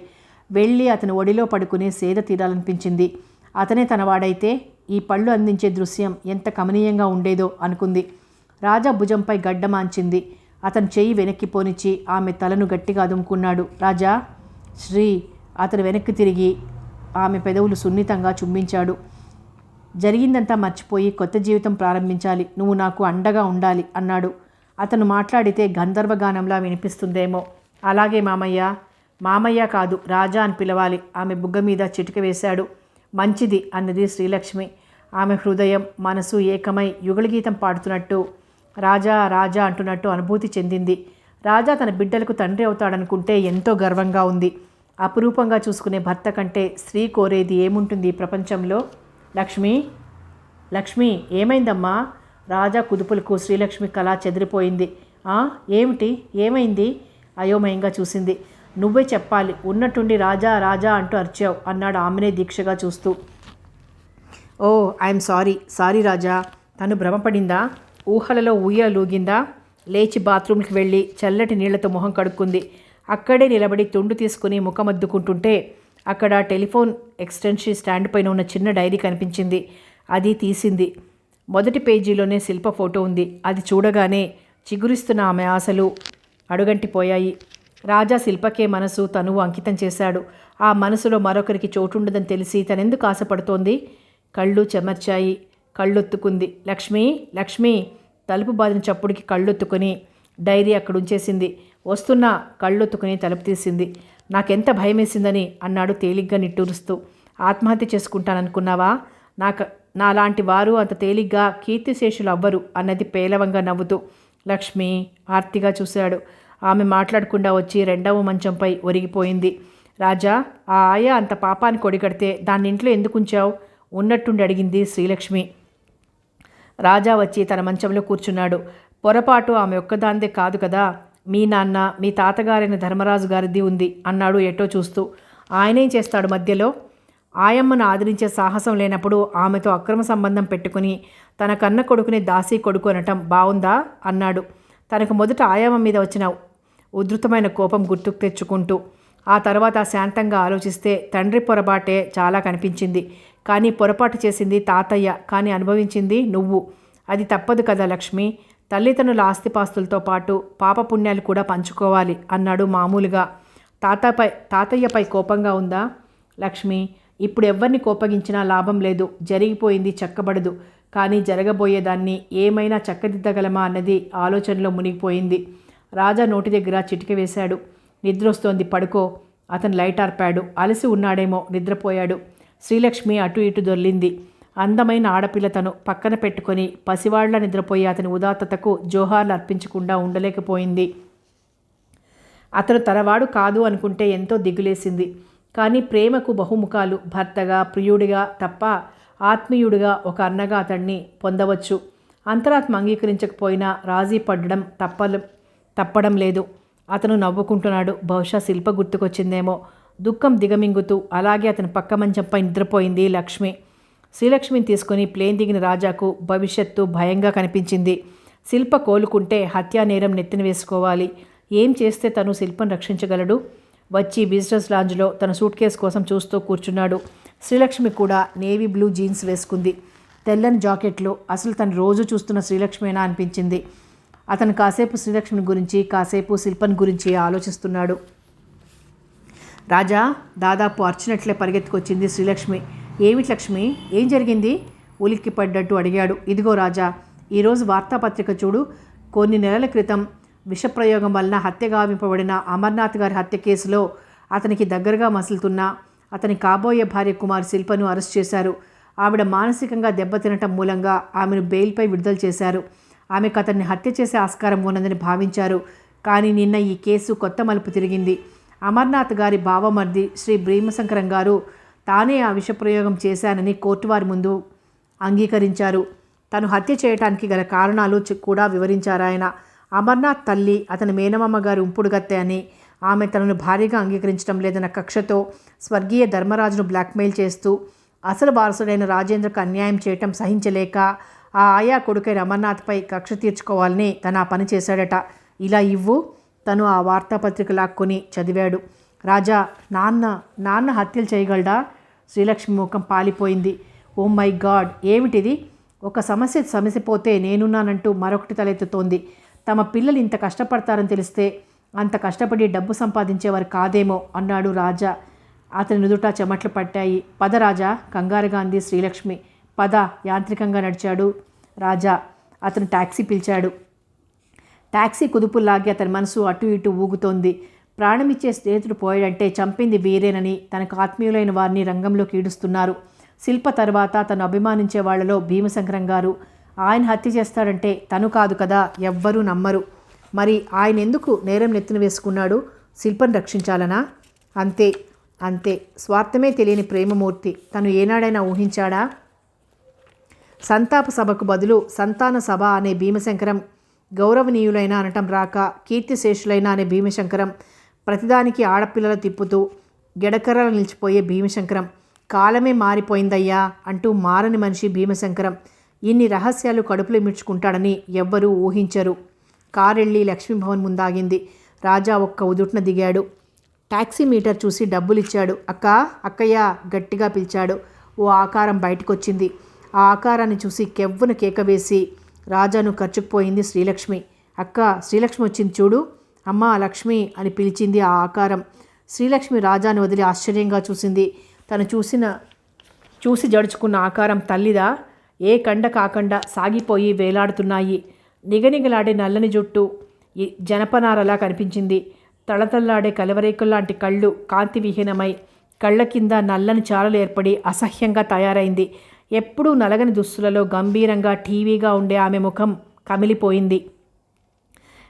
వెళ్ళి అతని ఒడిలో పడుకుని సేద తీరాలనిపించింది. అతనే తనవాడైతే ఈ పళ్ళు అందించే దృశ్యం ఎంత కమనీయంగా ఉండేదో అనుకుంది. రాజా భుజంపై గడ్డమాంచింది. అతను చెయ్యి వెనక్కి పోనిచ్చి ఆమె తలను గట్టిగా అదుముకున్నాడు. రాజా, శ్రీ అతను వెనక్కి తిరిగి ఆమె పెదవులు సున్నితంగా చుంబించాడు. జరిగిందంతా మర్చిపోయి కొత్త జీవితం ప్రారంభించాలి. నువ్వు నాకు అండగా ఉండాలి అన్నాడు. అతను మాట్లాడితే గంధర్వగానంలా వినిపిస్తుందేమో. అలాగే మామయ్య. మామయ్య కాదు, రాజా అని పిలవాలి. ఆమె బుగ్గ మీద చిటిక వేశాడు. మంచిది అన్నది శ్రీలక్ష్మి. ఆమె హృదయం మనసు ఏకమై యుగళగీతం పాడుతున్నట్టు, రాజా రాజా అంటున్నట్టు అనుభూతి చెందింది. రాజా తన బిడ్డలకు తండ్రి అవుతాడనుకుంటే ఎంతో గర్వంగా ఉంది. అపురూపంగా చూసుకునే భర్త కంటే స్త్రీ కోరేది ఏముంటుంది ఈ ప్రపంచంలో? లక్ష్మి, లక్ష్మి ఏమైందమ్మా? రాజా కుదుపులకు శ్రీలక్ష్మి కళ చెదిరిపోయింది. ఏమిటి, ఏమైంది? అయోమయంగా చూసింది. నువ్వే చెప్పాలి, ఉన్నట్టుండి రాజా రాజా అంటూ అరిచావు అన్నాడు ఆమెనే దీక్షగా చూస్తూ. ఓ ఐఎమ్ సారీ. సారీ రాజా. తను భ్రమపడిందా? ఊహలలో ఊయలూగిందా? లేచి బాత్రూమ్కి వెళ్ళి చల్లటి నీళ్లతో మొహం కడుక్కుంది. అక్కడే నిలబడి తుండు తీసుకుని ముఖమద్దుకుంటుంటే అక్కడ టెలిఫోన్ ఎక్స్టెన్షన్ స్టాండ్ పైన ఉన్న చిన్న డైరీ కనిపించింది. అది తీసింది. మొదటి పేజీలోనే శిల్ప ఫోటో ఉంది. అది చూడగానే చిగురిస్తున్న ఆమె ఆశలు అడుగంటిపోయాయి. రాజా శిల్పకే మనసు తనువు అంకితం చేశాడు. ఆ మనసులో మరొకరికి చోటుండదని తెలిసి తనెందుకు ఆశపడుతోంది? కళ్ళు చెమర్చాయి. కళ్ళొత్తుకుంది. లక్ష్మి, లక్ష్మి తలుపు బాదిన చప్పుడికి కళ్ళొత్తుకుని డైరీ అక్కడ ఉంచేసింది. వస్తున్నా కళ్ళొత్తుకుని తలుపు తీసింది. నాకెంత భయమేసిందని అన్నాడు తేలిగ్గా నిట్టూరుస్తూ. ఆత్మహత్య చేసుకుంటాననుకున్నావా? నాలాంటి వారు అంత తేలిగ్గా కీర్తిశేషులు అవ్వరు అన్నది పేలవంగా నవ్వుతూ. లక్ష్మి ఆర్తిగా చూశాడు. ఆమె మాట్లాడకుండా వచ్చి రెండవ మంచంపై ఒరిగిపోయింది. రాజా, ఆ ఆయా అంత పాపాన్ని కొడిగడితే దాన్ని ఇంట్లో ఎందుకు ఉంచావు? ఉన్నట్టుండి అడిగింది శ్రీలక్ష్మి. రాజా వచ్చి తన మంచంలో కూర్చున్నాడు. పొరపాటు ఆమె ఒక్కదాందే కాదు కదా, మీ నాన్న, మీ తాతగారైన ధర్మరాజు గారిది ఉంది అన్నాడు ఎటో చూస్తూ. ఆయనేం చేస్తాడు మధ్యలో? ఆయమ్మను ఆదరించే సాహసం లేనప్పుడు ఆమెతో అక్రమ సంబంధం పెట్టుకుని తన కన్న కొడుకుని దాసీ కొడుకు అనటం బావుందా అన్నాడు. తనకు మొదట ఆయమ్మ మీద వచ్చిన ఉధృతమైన కోపం గుర్తుకు తెచ్చుకుంటూ. ఆ తర్వాత శాంతంగా ఆలోచిస్తే తండ్రి పొరపాటే చాలా కనిపించింది. కానీ పొరపాటు చేసింది తాతయ్య, కానీ అనుభవించింది నువ్వు. అది తప్పదు కదా లక్ష్మి. తల్లిదండ్రుల ఆస్తిపాస్తులతో పాటు పాపపుణ్యాలు కూడా పంచుకోవాలి అన్నాడు మామూలుగా. తాతయ్యపై కోపంగా ఉందా? లక్ష్మి, ఇప్పుడు ఎవరిని కోపగించినా లాభం లేదు. జరిగిపోయింది చక్కబడదు. కానీ జరగబోయేదాన్ని ఏమైనా చక్కదిద్దగలమా అన్నది ఆలోచనలో మునిగిపోయింది. రాజా నోటి దగ్గర చిటిక వేశాడు. నిద్రొస్తోంది, పడుకో. అతను లైట్ ఆర్పాడు. అలసి ఉన్నాడేమో, నిద్రపోయాడు. శ్రీలక్ష్మి అటు ఇటు దొర్లింది. అందమైన ఆడపిల్ల తను పక్కన పెట్టుకొని పసివాళ్ల నిద్రపోయి అతని ఉదాత్తతకు జోహార్లు అర్పించకుండా ఉండలేకపోయింది. అతను తనవాడు కాదు అనుకుంటే ఎంతో దిగులేసింది. కానీ ప్రేమకు బహుముఖాలు. భర్తగా, ప్రియుడిగా తప్ప ఆత్మీయుడిగా ఒక అన్నగా అతన్ని పొందవచ్చు. అంతరాత్మ అంగీకరించకపోయినా రాజీ పడడం తప్పడం లేదు. అతను నవ్వుకుంటున్నాడు. బహుశా శిల్ప గుర్తుకొచ్చిందేమో. దుఃఖం దిగమింగుతూ అలాగే అతని పక్క మంచంపై నిద్రపోయింది లక్ష్మి. శ్రీలక్ష్మిని తీసుకుని ప్లేన్ దిగిన రాజాకు భవిష్యత్తు భయంగా కనిపించింది. శిల్ప కోలుకుంటే హత్యా నేరం నెత్తిన వేసుకోవాలి. ఏం చేస్తే తను శిల్పను రక్షించగలడు? వచ్చి బిజినెస్ లాంజ్లో తన సూట్ కేసు కోసం చూస్తూ కూర్చున్నాడు. శ్రీలక్ష్మి కూడా నేవీ బ్లూ జీన్స్ వేసుకుంది. తెల్లని జాకెట్లు. అసలు తను రోజు చూస్తున్న శ్రీలక్ష్మేనా అనిపించింది. అతను కాసేపు శ్రీలక్ష్మి గురించి, కాసేపు శిల్పన్ గురించి ఆలోచిస్తున్నాడు. రాజా దాదాపు అర్చినట్లే పరిగెత్తుకొచ్చింది శ్రీలక్ష్మి. ఏమిటి లక్ష్మి, ఏం జరిగింది? ఉలిక్కి పడ్డట్టు అడిగాడు. ఇదిగో రాజా, ఈరోజు వార్తాపత్రిక చూడు. కొన్ని నెలల క్రితం విషప్రయోగం వలన హత్య గావింపబడిన అమర్నాథ్ గారి హత్య కేసులో అతనికి దగ్గరగా మసులుతున్న అతని కాబోయే భార్య కుమార్ శిల్పను అరెస్ట్ చేశారు. ఆవిడ మానసికంగా దెబ్బతినటం మూలంగా ఆమెను బెయిల్పై విడుదల చేశారు. ఆమెకు అతన్ని హత్య చేసే ఆస్కారం ఉన్నదని భావించారు. కానీ నిన్న ఈ కేసు కొత్త మలుపు తిరిగింది. అమర్నాథ్ గారి బావమర్ది శ్రీ భీమశంకరం గారు తానే ఆ విషప్రయోగం చేశానని కోర్టు వారి ముందు అంగీకరించారు. తను హత్య చేయడానికి గల కారణాలు కూడా వివరించారాయన. అమర్నాథ్ తల్లి అతని మేనమామ గారి ఉంపుడుగత్తె అని, ఆమె తనను భారీగా అంగీకరించడం లేదన్న కక్షతో స్వర్గీయ ధర్మరాజును బ్లాక్మెయిల్ చేస్తూ అసలు వారసుడైన రాజేంద్రకు అన్యాయం చేయటం సహించలేక ఆ ఆయా కొడుకైన అమర్నాథ్పై కక్ష తీర్చుకోవాలని తను ఆ పని చేశాడట. ఇలా ఇవ్వు. తను ఆ వార్తాపత్రిక లాక్కొని చదివాడు. రాజా, నాన్న హత్యలు చేయగలడా? శ్రీలక్ష్మి ముఖం పాలిపోయింది. ఓ మై గాడ్, ఏమిటిది? ఒక సమస్యపోతే నేనున్నానంటూ మరొకటి తలెత్తుతోంది. తమ పిల్లలు ఇంత కష్టపడతారని తెలిస్తే అంత కష్టపడి డబ్బు సంపాదించేవారు కాదేమో అన్నాడు రాజా. అతని నుదుట చెమట్లు పట్టాయి. పద రాజా, కంగారుగా అంది శ్రీలక్ష్మి. పద, యాంత్రికంగా నడిచాడు రాజా. అతను టాక్సీ పిలిచాడు. టాక్సీ కుదుపుల్లాగి అతని మనసు అటు ఇటు ఊగుతోంది. ప్రాణమిచ్చే స్నేహితుడు పోయాడంటే చంపింది వీరేనని తనకు ఆత్మీయులైన వారిని రంగంలోకి ఈడుస్తున్నారు. శిల్ప తర్వాత తను అభిమానించే వాళ్లలో భీమశంకరం గారు. ఆయన హత్య చేస్తాడంటే తను కాదు కదా, ఎవ్వరూ నమ్మరు. మరి ఆయన ఎందుకు నేరం నెత్తిన వేసుకున్నాడు? శిల్పను రక్షించాలనా? అంతే అంతే. స్వార్థమే తెలియని ప్రేమమూర్తి. తను ఏనాడైనా ఊహించాడా? సంతాప సభకు బదులు సంతాన సభ అనే భీమశంకరం, గౌరవనీయులైన అనటం రాక కీర్తిశేషులైన అనే భీమశంకరం, ప్రతిదానికి ఆడపిల్లలు తిప్పుతూ గెడకర్రలు నిలిచిపోయే భీమశంకరం, కాలమే మారిపోయిందయ్యా అంటూ మారని మనిషి భీమశంకరం. ఇన్ని రహస్యాలు కడుపులో మిడ్చుకుంటాడని ఎవ్వరూ ఊహించరు. కారెళ్ళి లక్ష్మీభవన్ ముందాగింది. రాజా ఒక్క ఉదుట్న దిగాడు. టాక్సీ మీటర్ చూసి డబ్బులిచ్చాడు. అక్కయ్య గట్టిగా పిలిచాడు. ఓ ఆకారం బయటకొచ్చింది. ఆ ఆకారాన్ని చూసి కెవ్వున కేక వేసి రాజాను ఖర్చుకుపోయింది శ్రీలక్ష్మి. అక్క, శ్రీలక్ష్మి వచ్చింది చూడు. అమ్మా లక్ష్మి అని పిలిచింది ఆ ఆకారం. శ్రీలక్ష్మి రాజాను వదిలి ఆశ్చర్యంగా చూసింది. తను చూసి జడుచుకున్న ఆకారం తల్లిదా? ఏ కండ కాకుండా సాగిపోయి వేలాడుతున్నాయి. నిగనిగలాడే నల్లని జుట్టు జనపనారలా కనిపించింది. తళతళ్లాడే కలవరేకుల్లాంటి కళ్ళు కాంతివిహీనమై కళ్ళ కింద నల్లని చారలు ఏర్పడి అసహ్యంగా తయారైంది. ఎప్పుడూ నలగని దుస్తులలో గంభీరంగా టీవీగా ఉండే ఆమె ముఖం కమిలిపోయింది.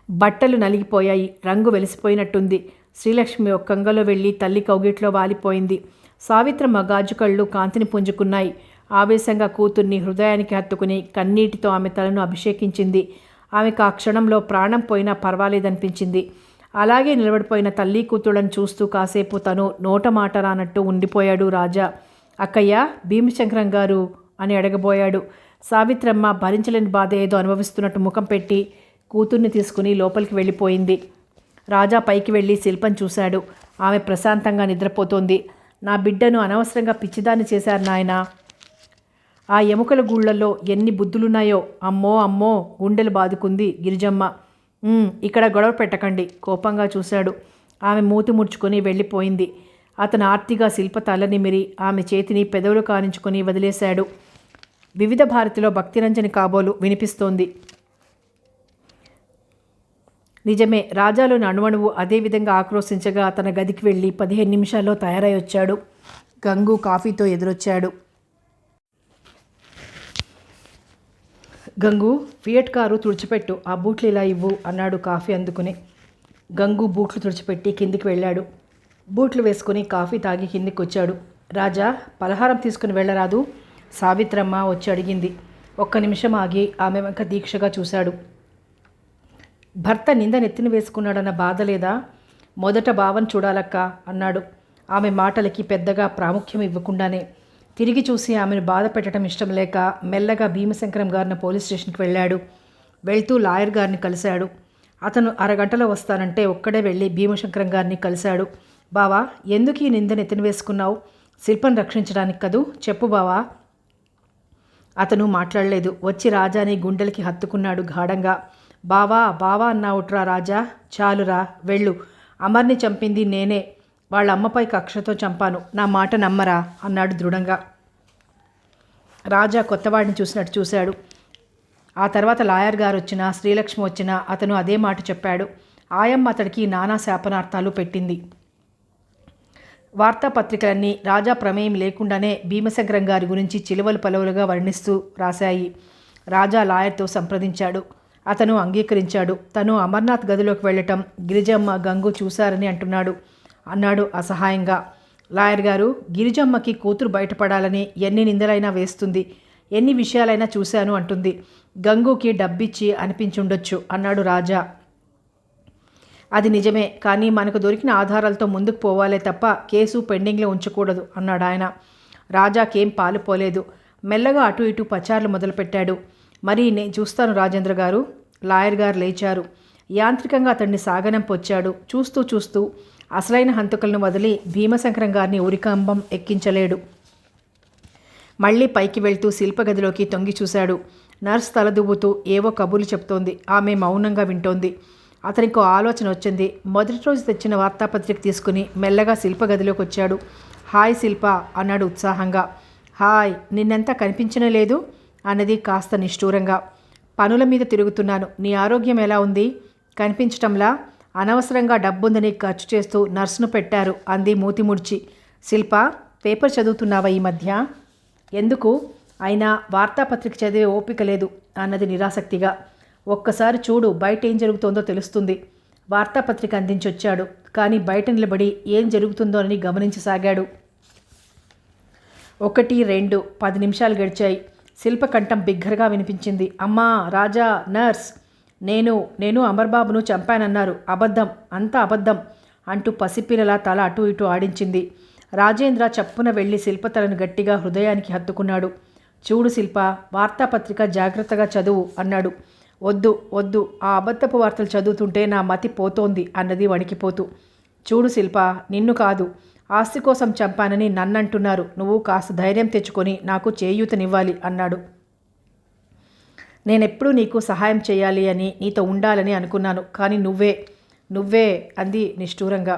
బట్టలు నలిగిపోయాయి. రంగు వెలిసిపోయినట్టుంది. శ్రీలక్ష్మి ఒక్కంగలో వెళ్ళి తల్లి కౌగిట్లో వాలిపోయింది. సావిత్రమ్మ గాజు కళ్ళు కాంతిని పుంజుకున్నాయి. ఆవేశంగా కూతుర్ని హృదయానికి హత్తుకుని కన్నీటితో ఆమె తలను అభిషేకించింది. ఆమెకు ఆ క్షణంలో ప్రాణం పోయినా పర్వాలేదనిపించింది. అలాగే నిలబడిపోయిన తల్లి కూతుళ్ళను చూస్తూ కాసేపు తను నోట మాట రానట్టు ఉండిపోయాడు రాజా. అక్కయ్య, భీమశంకరం గారు అని అడగబోయాడు. సావిత్రమ్మ భరించలేని బాధ ఏదో అనుభవిస్తున్నట్టు ముఖం పెట్టి కూతుర్ని తీసుకుని లోపలికి వెళ్ళిపోయింది. రాజా పైకి వెళ్ళి శిల్పం చూశాడు. ఆమె ప్రశాంతంగా నిద్రపోతోంది. నా బిడ్డను అనవసరంగా పిచ్చిదాన్ని చేశారు నాయనా. ఆ ఎముకల గూళ్ళల్లో ఎన్ని బుద్ధులున్నాయో. అమ్మో అమ్మో, గుండెలు బాదుకుంది గిరిజమ్మ. ఇక్కడ గొడవ పెట్టకండి, కోపంగా చూశాడు. ఆమె మూతి ముడుచుకొని వెళ్ళిపోయింది. అతను ఆర్తిగా శిల్ప తలనిమిరి ఆమె చేతిని పెదవులు కానించుకొని వదిలేశాడు. వివిధ భారతిలో భక్తిరంజని కాబోలు వినిపిస్తోంది. నిజమే, రాజాలోని అణువణువు అదేవిధంగా ఆక్రోశించగా తన గదికి వెళ్ళి 15 నిమిషాల్లో తయారై వచ్చాడు. గంగు కాఫీతో ఎదురొచ్చాడు. గంగు, ఫియట్ కారు తుడిచిపెట్టు, ఆ బూట్లు ఇలా ఇవ్వు అన్నాడు కాఫీ అందుకుని. గంగు బూట్లు తుడిచిపెట్టి కిందికి వెళ్ళాడు. బూట్లు వేసుకుని కాఫీ తాగి కిందికి వచ్చాడు. రాజా, పలహారం తీసుకుని వెళ్ళరాదు? సావిత్రమ్మ వచ్చి అడిగింది. ఒక్క నిమిషం ఆగి ఆమె వెంక దీక్షగా చూశాడు. భర్త నింద నెత్తిన వేసుకున్నాడన్న బాధ లేదా? మొదట భావం చూడాలక్క అన్నాడు. ఆమె మాటలకి పెద్దగా ప్రాముఖ్యం ఇవ్వకుండానే. తిరిగి చూసి ఆమెను బాధ పెట్టడం ఇష్టం లేక మెల్లగా భీమశంకరం గారిని పోలీస్ స్టేషన్కి వెళ్ళాడు. వెళ్తూ లాయర్ గారిని కలిశాడు. అతను అరగంటలో వస్తానంటే ఒక్కడే వెళ్ళి భీమశంకరం గారిని కలిశాడు. బావా, ఎందుకు ఈ నిందను ఎత్తిన వేసుకున్నావు? శిల్పను రక్షించడానికి కదూ, చెప్పు బావా. అతను మాట్లాడలేదు. వచ్చి రాజాని గుండెలకి హత్తుకున్నాడు గాఢంగా. బావా బావా అన్నావుట్రా రాజా, చాలురా వెళ్ళు. అమర్ని చంపింది నేనే, వాళ్ళ అమ్మపై కక్షతో చంపాను, నా మాట నమ్మరా అన్నాడు దృఢంగా. రాజా కొత్తవాడిని చూసినట్టు చూశాడు. ఆ తర్వాత లాయర్ గారు వచ్చినా శ్రీలక్ష్మి వచ్చినా అతను అదే మాట చెప్పాడు. ఆయమ్మ అతడికి నానా శాపనార్థాలు పెట్టింది. వార్తాపత్రికలన్నీ రాజా ప్రమేయం లేకుండానే భీమశంకరం గారి గురించి చిలువలు పలువులుగా వర్ణిస్తూ రాశాయి. రాజా లాయర్తో సంప్రదించాడు. అతను అంగీకరించాడు. తను అమర్నాథ్ గదిలోకి వెళ్ళటం గిరిజమ్మ గంగు చూశారని అన్నాడు అసహాయంగా. లాయర్ గారు, గిరిజమ్మకి కూతురు బయటపడాలని ఎన్ని నిందలైనా వేస్తుంది, ఎన్ని విషయాలైనా చూశాను అంటుంది. గంగుకి డబ్బిచ్చి అనిపించుండొచ్చు అన్నాడు రాజా. అది నిజమే, కానీ మనకు దొరికిన ఆధారాలతో ముందుకు పోవాలే తప్ప కేసు పెండింగ్లో ఉంచకూడదు అన్నాడు ఆయన. రాజాకేం పాలుపోలేదు. మెల్లగా అటు ఇటు పచార్లు మొదలుపెట్టాడు. మరి నేను చూస్తాను రాజేంద్ర గారు. లాయర్ గారు లేచారు. యాంత్రికంగా అతన్ని సాగనంపొచ్చాడు. చూస్తూ అసలైన హంతకులను వదిలి భీమశంకరం గారిని ఉరికంబం ఎక్కించలేడు. మళ్ళీ పైకి వెళ్తూ శిల్పగదిలోకి తొంగి చూశాడు. నర్స్ తలదువ్వుతూ ఏవో కబుర్లు చెప్తోంది. ఆమె మౌనంగా వింటోంది. అతనికో ఆలోచన వచ్చింది. మొదటి రోజు తెచ్చిన వార్తాపత్రిక తీసుకుని మెల్లగా శిల్పగదిలోకి వచ్చాడు. హాయ్ శిల్ప అన్నాడు ఉత్సాహంగా. హాయ్, నిన్నెంతా కనిపించనే లేదు అన్నది కాస్త నిష్ఠూరంగా. పనుల మీద తిరుగుతున్నాను. నీ ఆరోగ్యం ఎలా ఉంది? కనిపించటంలా? అనవసరంగా డబ్బుందని ఖర్చు చేస్తూ నర్సును పెట్టారు అంది మూతి ముడిచి. శిల్ప, పేపర్ చదువుతున్నావా ఈ మధ్య? ఎందుకు? అయినా వార్తాపత్రిక చదివే ఓపిక లేదు అన్నది నిరాసక్తిగా. ఒక్కసారి చూడు, బయట ఏం జరుగుతోందో తెలుస్తుంది. వార్తాపత్రిక అందించొచ్చాడు. కానీ బయట నిలబడి ఏం జరుగుతుందోనని గమనించసాగాడు. 1, 2, 10 నిమిషాలు గడిచాయి. శిల్ప కంఠం బిగ్గరగా వినిపించింది. అమ్మా, రాజా, నర్స్, నేను అమర్బాబును చంపానన్నారు. అబద్ధం, అంతా అబద్ధం అంటూ పసిపిల్లల తల అటు ఇటు ఆడించింది. రాజేంద్ర చప్పున వెళ్ళి శిల్ప తలను గట్టిగా హృదయానికి హత్తుకున్నాడు. చూడు శిల్ప, వార్తాపత్రిక జాగ్రత్తగా చదువు అన్నాడు. వద్దు, ఆ అబద్ధపు వార్తలు చదువుతుంటే నా మతి పోతోంది అన్నది వణికిపోతూ. చూడు శిల్ప, నిన్ను కాదు, ఆస్తి కోసం చంపానని నన్నంటున్నారు. నువ్వు కాస్త ధైర్యం తెచ్చుకొని నాకు చేయూతనివ్వాలి అన్నాడు. నేనెప్పుడూ నీకు సహాయం చేయాలి అని, నీతో ఉండాలని అనుకున్నాను. కానీ నువ్వే అంది నిష్ఠూరంగా.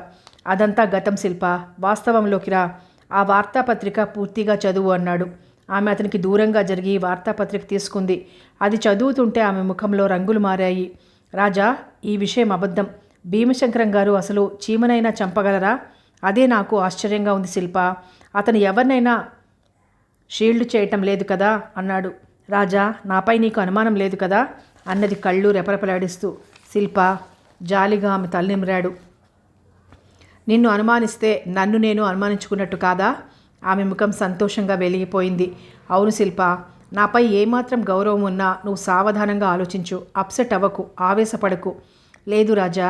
అదంతా గతం శిల్ప, వాస్తవంలోకి రా. ఆ వార్తాపత్రిక పూర్తిగా చదువు అన్నాడు. ఆమె అతనికి దూరంగా జరిగి వార్తాపత్రిక తీసుకుంది. అది చదువుతుంటే ఆమె ముఖంలో రంగులు మారాయి. రాజా, ఈ విషయం అబద్ధం. భీమశంకరం గారు అసలు చీమనైనా చంపగలరా? అదే నాకు ఆశ్చర్యంగా ఉంది శిల్ప. అతను ఎవరినైనా షీల్డ్ చేయటం లేదు కదా అన్నాడు. రాజా, నాపై నీకు అనుమానం లేదు కదా అన్నది కళ్ళు రెపరెపలాడిస్తూ. శిల్ప జాలిగా ఆమె తలనిమిరాడు. నిన్ను అనుమానిస్తే నన్ను నేను అనుమానించుకున్నట్టు కాదా? ఆమె ముఖం సంతోషంగా వెలిగిపోయింది. అవును శిల్ప, నాపై ఏమాత్రం గౌరవం ఉన్నా నువ్వు సావధానంగా ఆలోచించు. అప్సెట్ అవ్వకు, ఆవేశపడకు. లేదు రాజా,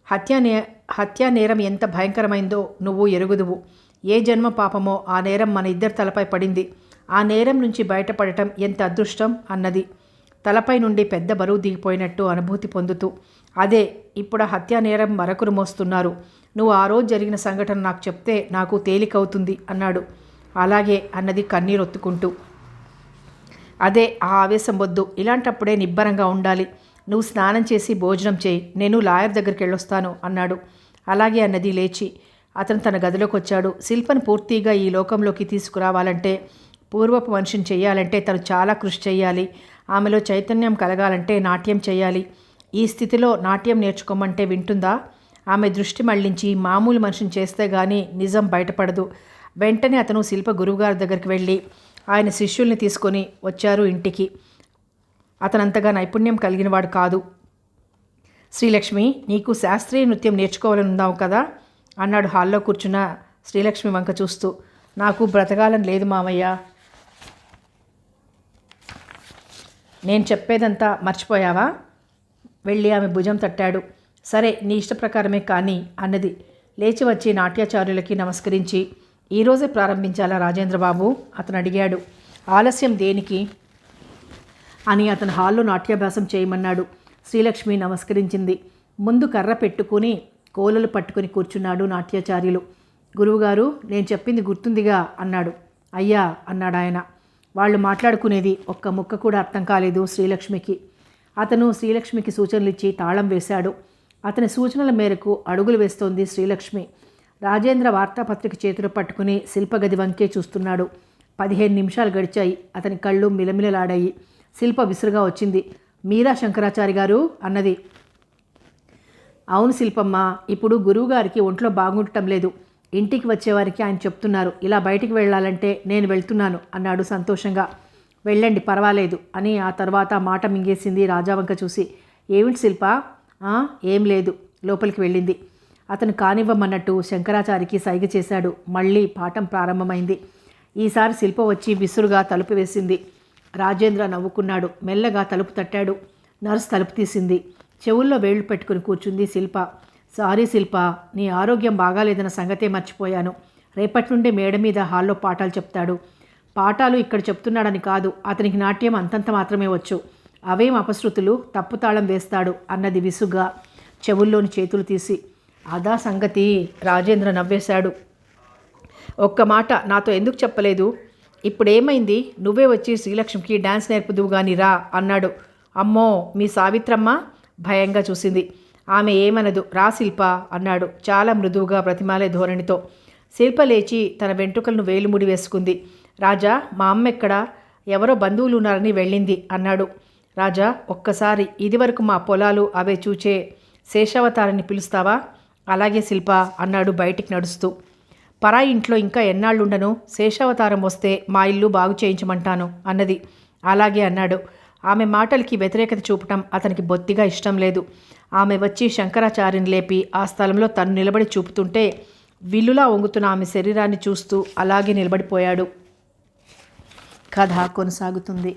హత్యా నేరం ఎంత భయంకరమైందో నువ్వు ఎరుగుదువు. ఏ జన్మ పాపమో ఆ నేరం మన ఇద్దరి తలపై పడింది. ఆ నేరం నుంచి బయటపడటం ఎంత అదృష్టం అన్నది, తలపై నుండి పెద్ద బరువు దిగిపోయినట్టు అనుభూతి పొందుతూ. అదే, ఇప్పుడు ఆ హత్యా నేరం మరొకరు మోస్తున్నారు. నువ్వు ఆ రోజు జరిగిన సంఘటన నాకు చెప్తే నాకు తేలికవుతుంది అన్నాడు. అలాగే అన్నది కన్నీరొత్తుకుంటూ. అదే, ఆ ఆవేశం వద్దు. ఇలాంటప్పుడే నిబ్బరంగా ఉండాలి. నువ్వు స్నానం చేసి భోజనం చేయి, నేను లాయర్ దగ్గరికి వెళ్ళొస్తాను అన్నాడు. అలాగే అన్నది లేచి. అతను తన గదిలోకి వచ్చాడు. శిల్పను పూర్తిగా ఈ లోకంలోకి తీసుకురావాలంటే, పూర్వపు మనిషిని చేయాలంటే తను చాలా కృషి చేయాలి. ఆమెలో చైతన్యం కలగాలంటే నాట్యం చేయాలి. ఈ స్థితిలో నాట్యం నేర్చుకోమంటే వింటుందా? ఆమె దృష్టి మళ్లించి మామూలు మనిషిని చేస్తే గానీ నిజం బయటపడదు. వెంటనే అతను శిల్ప గురువుగారి దగ్గరికి వెళ్ళి ఆయన శిష్యుల్ని తీసుకొని వచ్చారు ఇంటికి. అతనంతగా నైపుణ్యం కలిగినవాడు కాదు. శ్రీలక్ష్మి, నీకు శాస్త్రీయ నృత్యం నేర్చుకోవాలని ఉందావు కదా అన్నాడు హాల్లో కూర్చున్న శ్రీలక్ష్మి వంక చూస్తూ. నాకు బ్రతకాలని లేదు మామయ్య. నేను చెప్పేదంతా మర్చిపోయావా? వెళ్ళి ఆమె భుజం తట్టాడు. సరే, నీ ఇష్ట ప్రకారమే కానీ అన్నది. లేచి వచ్చి నాట్యాచార్యులకి నమస్కరించి, ఈరోజే ప్రారంభించాలా రాజేంద్రబాబు? అతను అడిగాడు. ఆలస్యం దేనికి అని అతను హాల్లో నాట్యాభ్యాసం చేయమన్నాడు. శ్రీలక్ష్మి నమస్కరించింది. ముందు కర్ర పెట్టుకుని కోలలు పట్టుకుని కూర్చున్నాడు నాట్యాచార్యులు. గురువుగారు, నేను చెప్పింది గుర్తుందిగా అన్నాడు. అయ్యా అన్నాడు ఆయన. వాళ్ళు మాట్లాడుకునేది ఒక్క ముక్క కూడా అర్థం కాలేదు శ్రీలక్ష్మికి. అతను శ్రీలక్ష్మికి సూచనలు ఇచ్చి తాళం వేశాడు. అతని సూచనల మేరకు అడుగులు వేస్తోంది శ్రీలక్ష్మి. రాజేంద్ర వార్తాపత్రిక చేతిలో పట్టుకుని శిల్పగది వంకే చూస్తున్నాడు. 15 నిమిషాలు గడిచాయి. అతని కళ్ళు మిలమిలలాడాయి. శిల్ప విసురుగా వచ్చింది. మీరా శంకరాచారి గారు అన్నది. అవును శిల్పమ్మ, ఇప్పుడు గురువుగారికి ఒంట్లో బాగుండటం లేదు. ఇంటికి వచ్చేవారికి ఆయన చెప్తున్నారు, ఇలా బయటికి వెళ్ళాలంటే నేను వెళ్తున్నాను అన్నాడు సంతోషంగా. వెళ్ళండి, పర్వాలేదు అని ఆ తర్వాత మాట మింగేసింది రాజావంక చూసి. ఏమిటి శిల్ప? ఏం లేదు, లోపలికి వెళ్ళింది. అతను కానివ్వమన్నట్టు శంకరాచారికి సైగ చేశాడు. మళ్ళీ పాఠం ప్రారంభమైంది. ఈసారి శిల్ప వచ్చి విసురుగా తలుపు వేసింది. రాజేంద్ర నవ్వుకున్నాడు. మెల్లగా తలుపు తట్టాడు. నర్సు తలుపు తీసింది. చెవుల్లో వేళ్లు పెట్టుకుని కూర్చుంది శిల్ప. సారీ శిల్ప, నీ ఆరోగ్యం బాగాలేదన్న సంగతే మర్చిపోయాను. రేపటి నుండి మేడ మీద హాల్లో పాఠాలు చెప్తాడు. పాఠాలు ఇక్కడ చెప్తున్నాడని కాదు, అతనికి నాట్యం అంతంత మాత్రమే వచ్చు. అవేం అపశృతులు, తప్పు తాళం వేస్తాడు అన్నది విసుగ్గా చెవుల్లోని చేతులు తీసి. అదా సంగతి? రాజేంద్ర నవ్వేశాడు. ఒక్క మాట నాతో ఎందుకు చెప్పలేదు? ఇప్పుడేమైంది? నువ్వే వచ్చి శ్రీలక్ష్మికి డ్యాన్స్ నేర్పుదువు గాని రా అన్నాడు. అమ్మో, మీ సావిత్రమ్మ భయంగా చూసింది. ఆమె ఏమనదు, రా శిల్ప అన్నాడు చాలా మృదువుగా బ్రతిమాలే ధోరణితో. శిల్ప లేచి తన వెంట్రుకలను వేలుముడి వేసుకుంది. రాజా, మా అమ్మ ఎక్కడా? ఎవరో బంధువులు ఉన్నారని వెళ్ళింది అన్నాడు. రాజా, ఒక్కసారి ఇదివరకు మా పొలాలు అవే చూచే శేషావతారాన్ని పిలుస్తావా? అలాగే శిల్ప అన్నాడు బయటికి నడుస్తూ. పరాయి ఇంట్లో ఇంకా ఎన్నాళ్ళుండను? శేషావతారం వస్తే మా ఇల్లు బాగు చేయించమంటాను అన్నది. అలాగే అన్నాడు. ఆమె మాటలకి వ్యతిరేకత చూపటం అతనికి బొత్తిగా ఇష్టం లేదు. ఆమె వచ్చి శంకరాచార్యని లేపి ఆ స్థలంలో తను నిలబడి చూపుతుంటే విల్లులా వంగుతున్న ఆమె శరీరాన్ని చూస్తూ అలాగే నిలబడిపోయాడు. కథ కొనసాగుతుంది.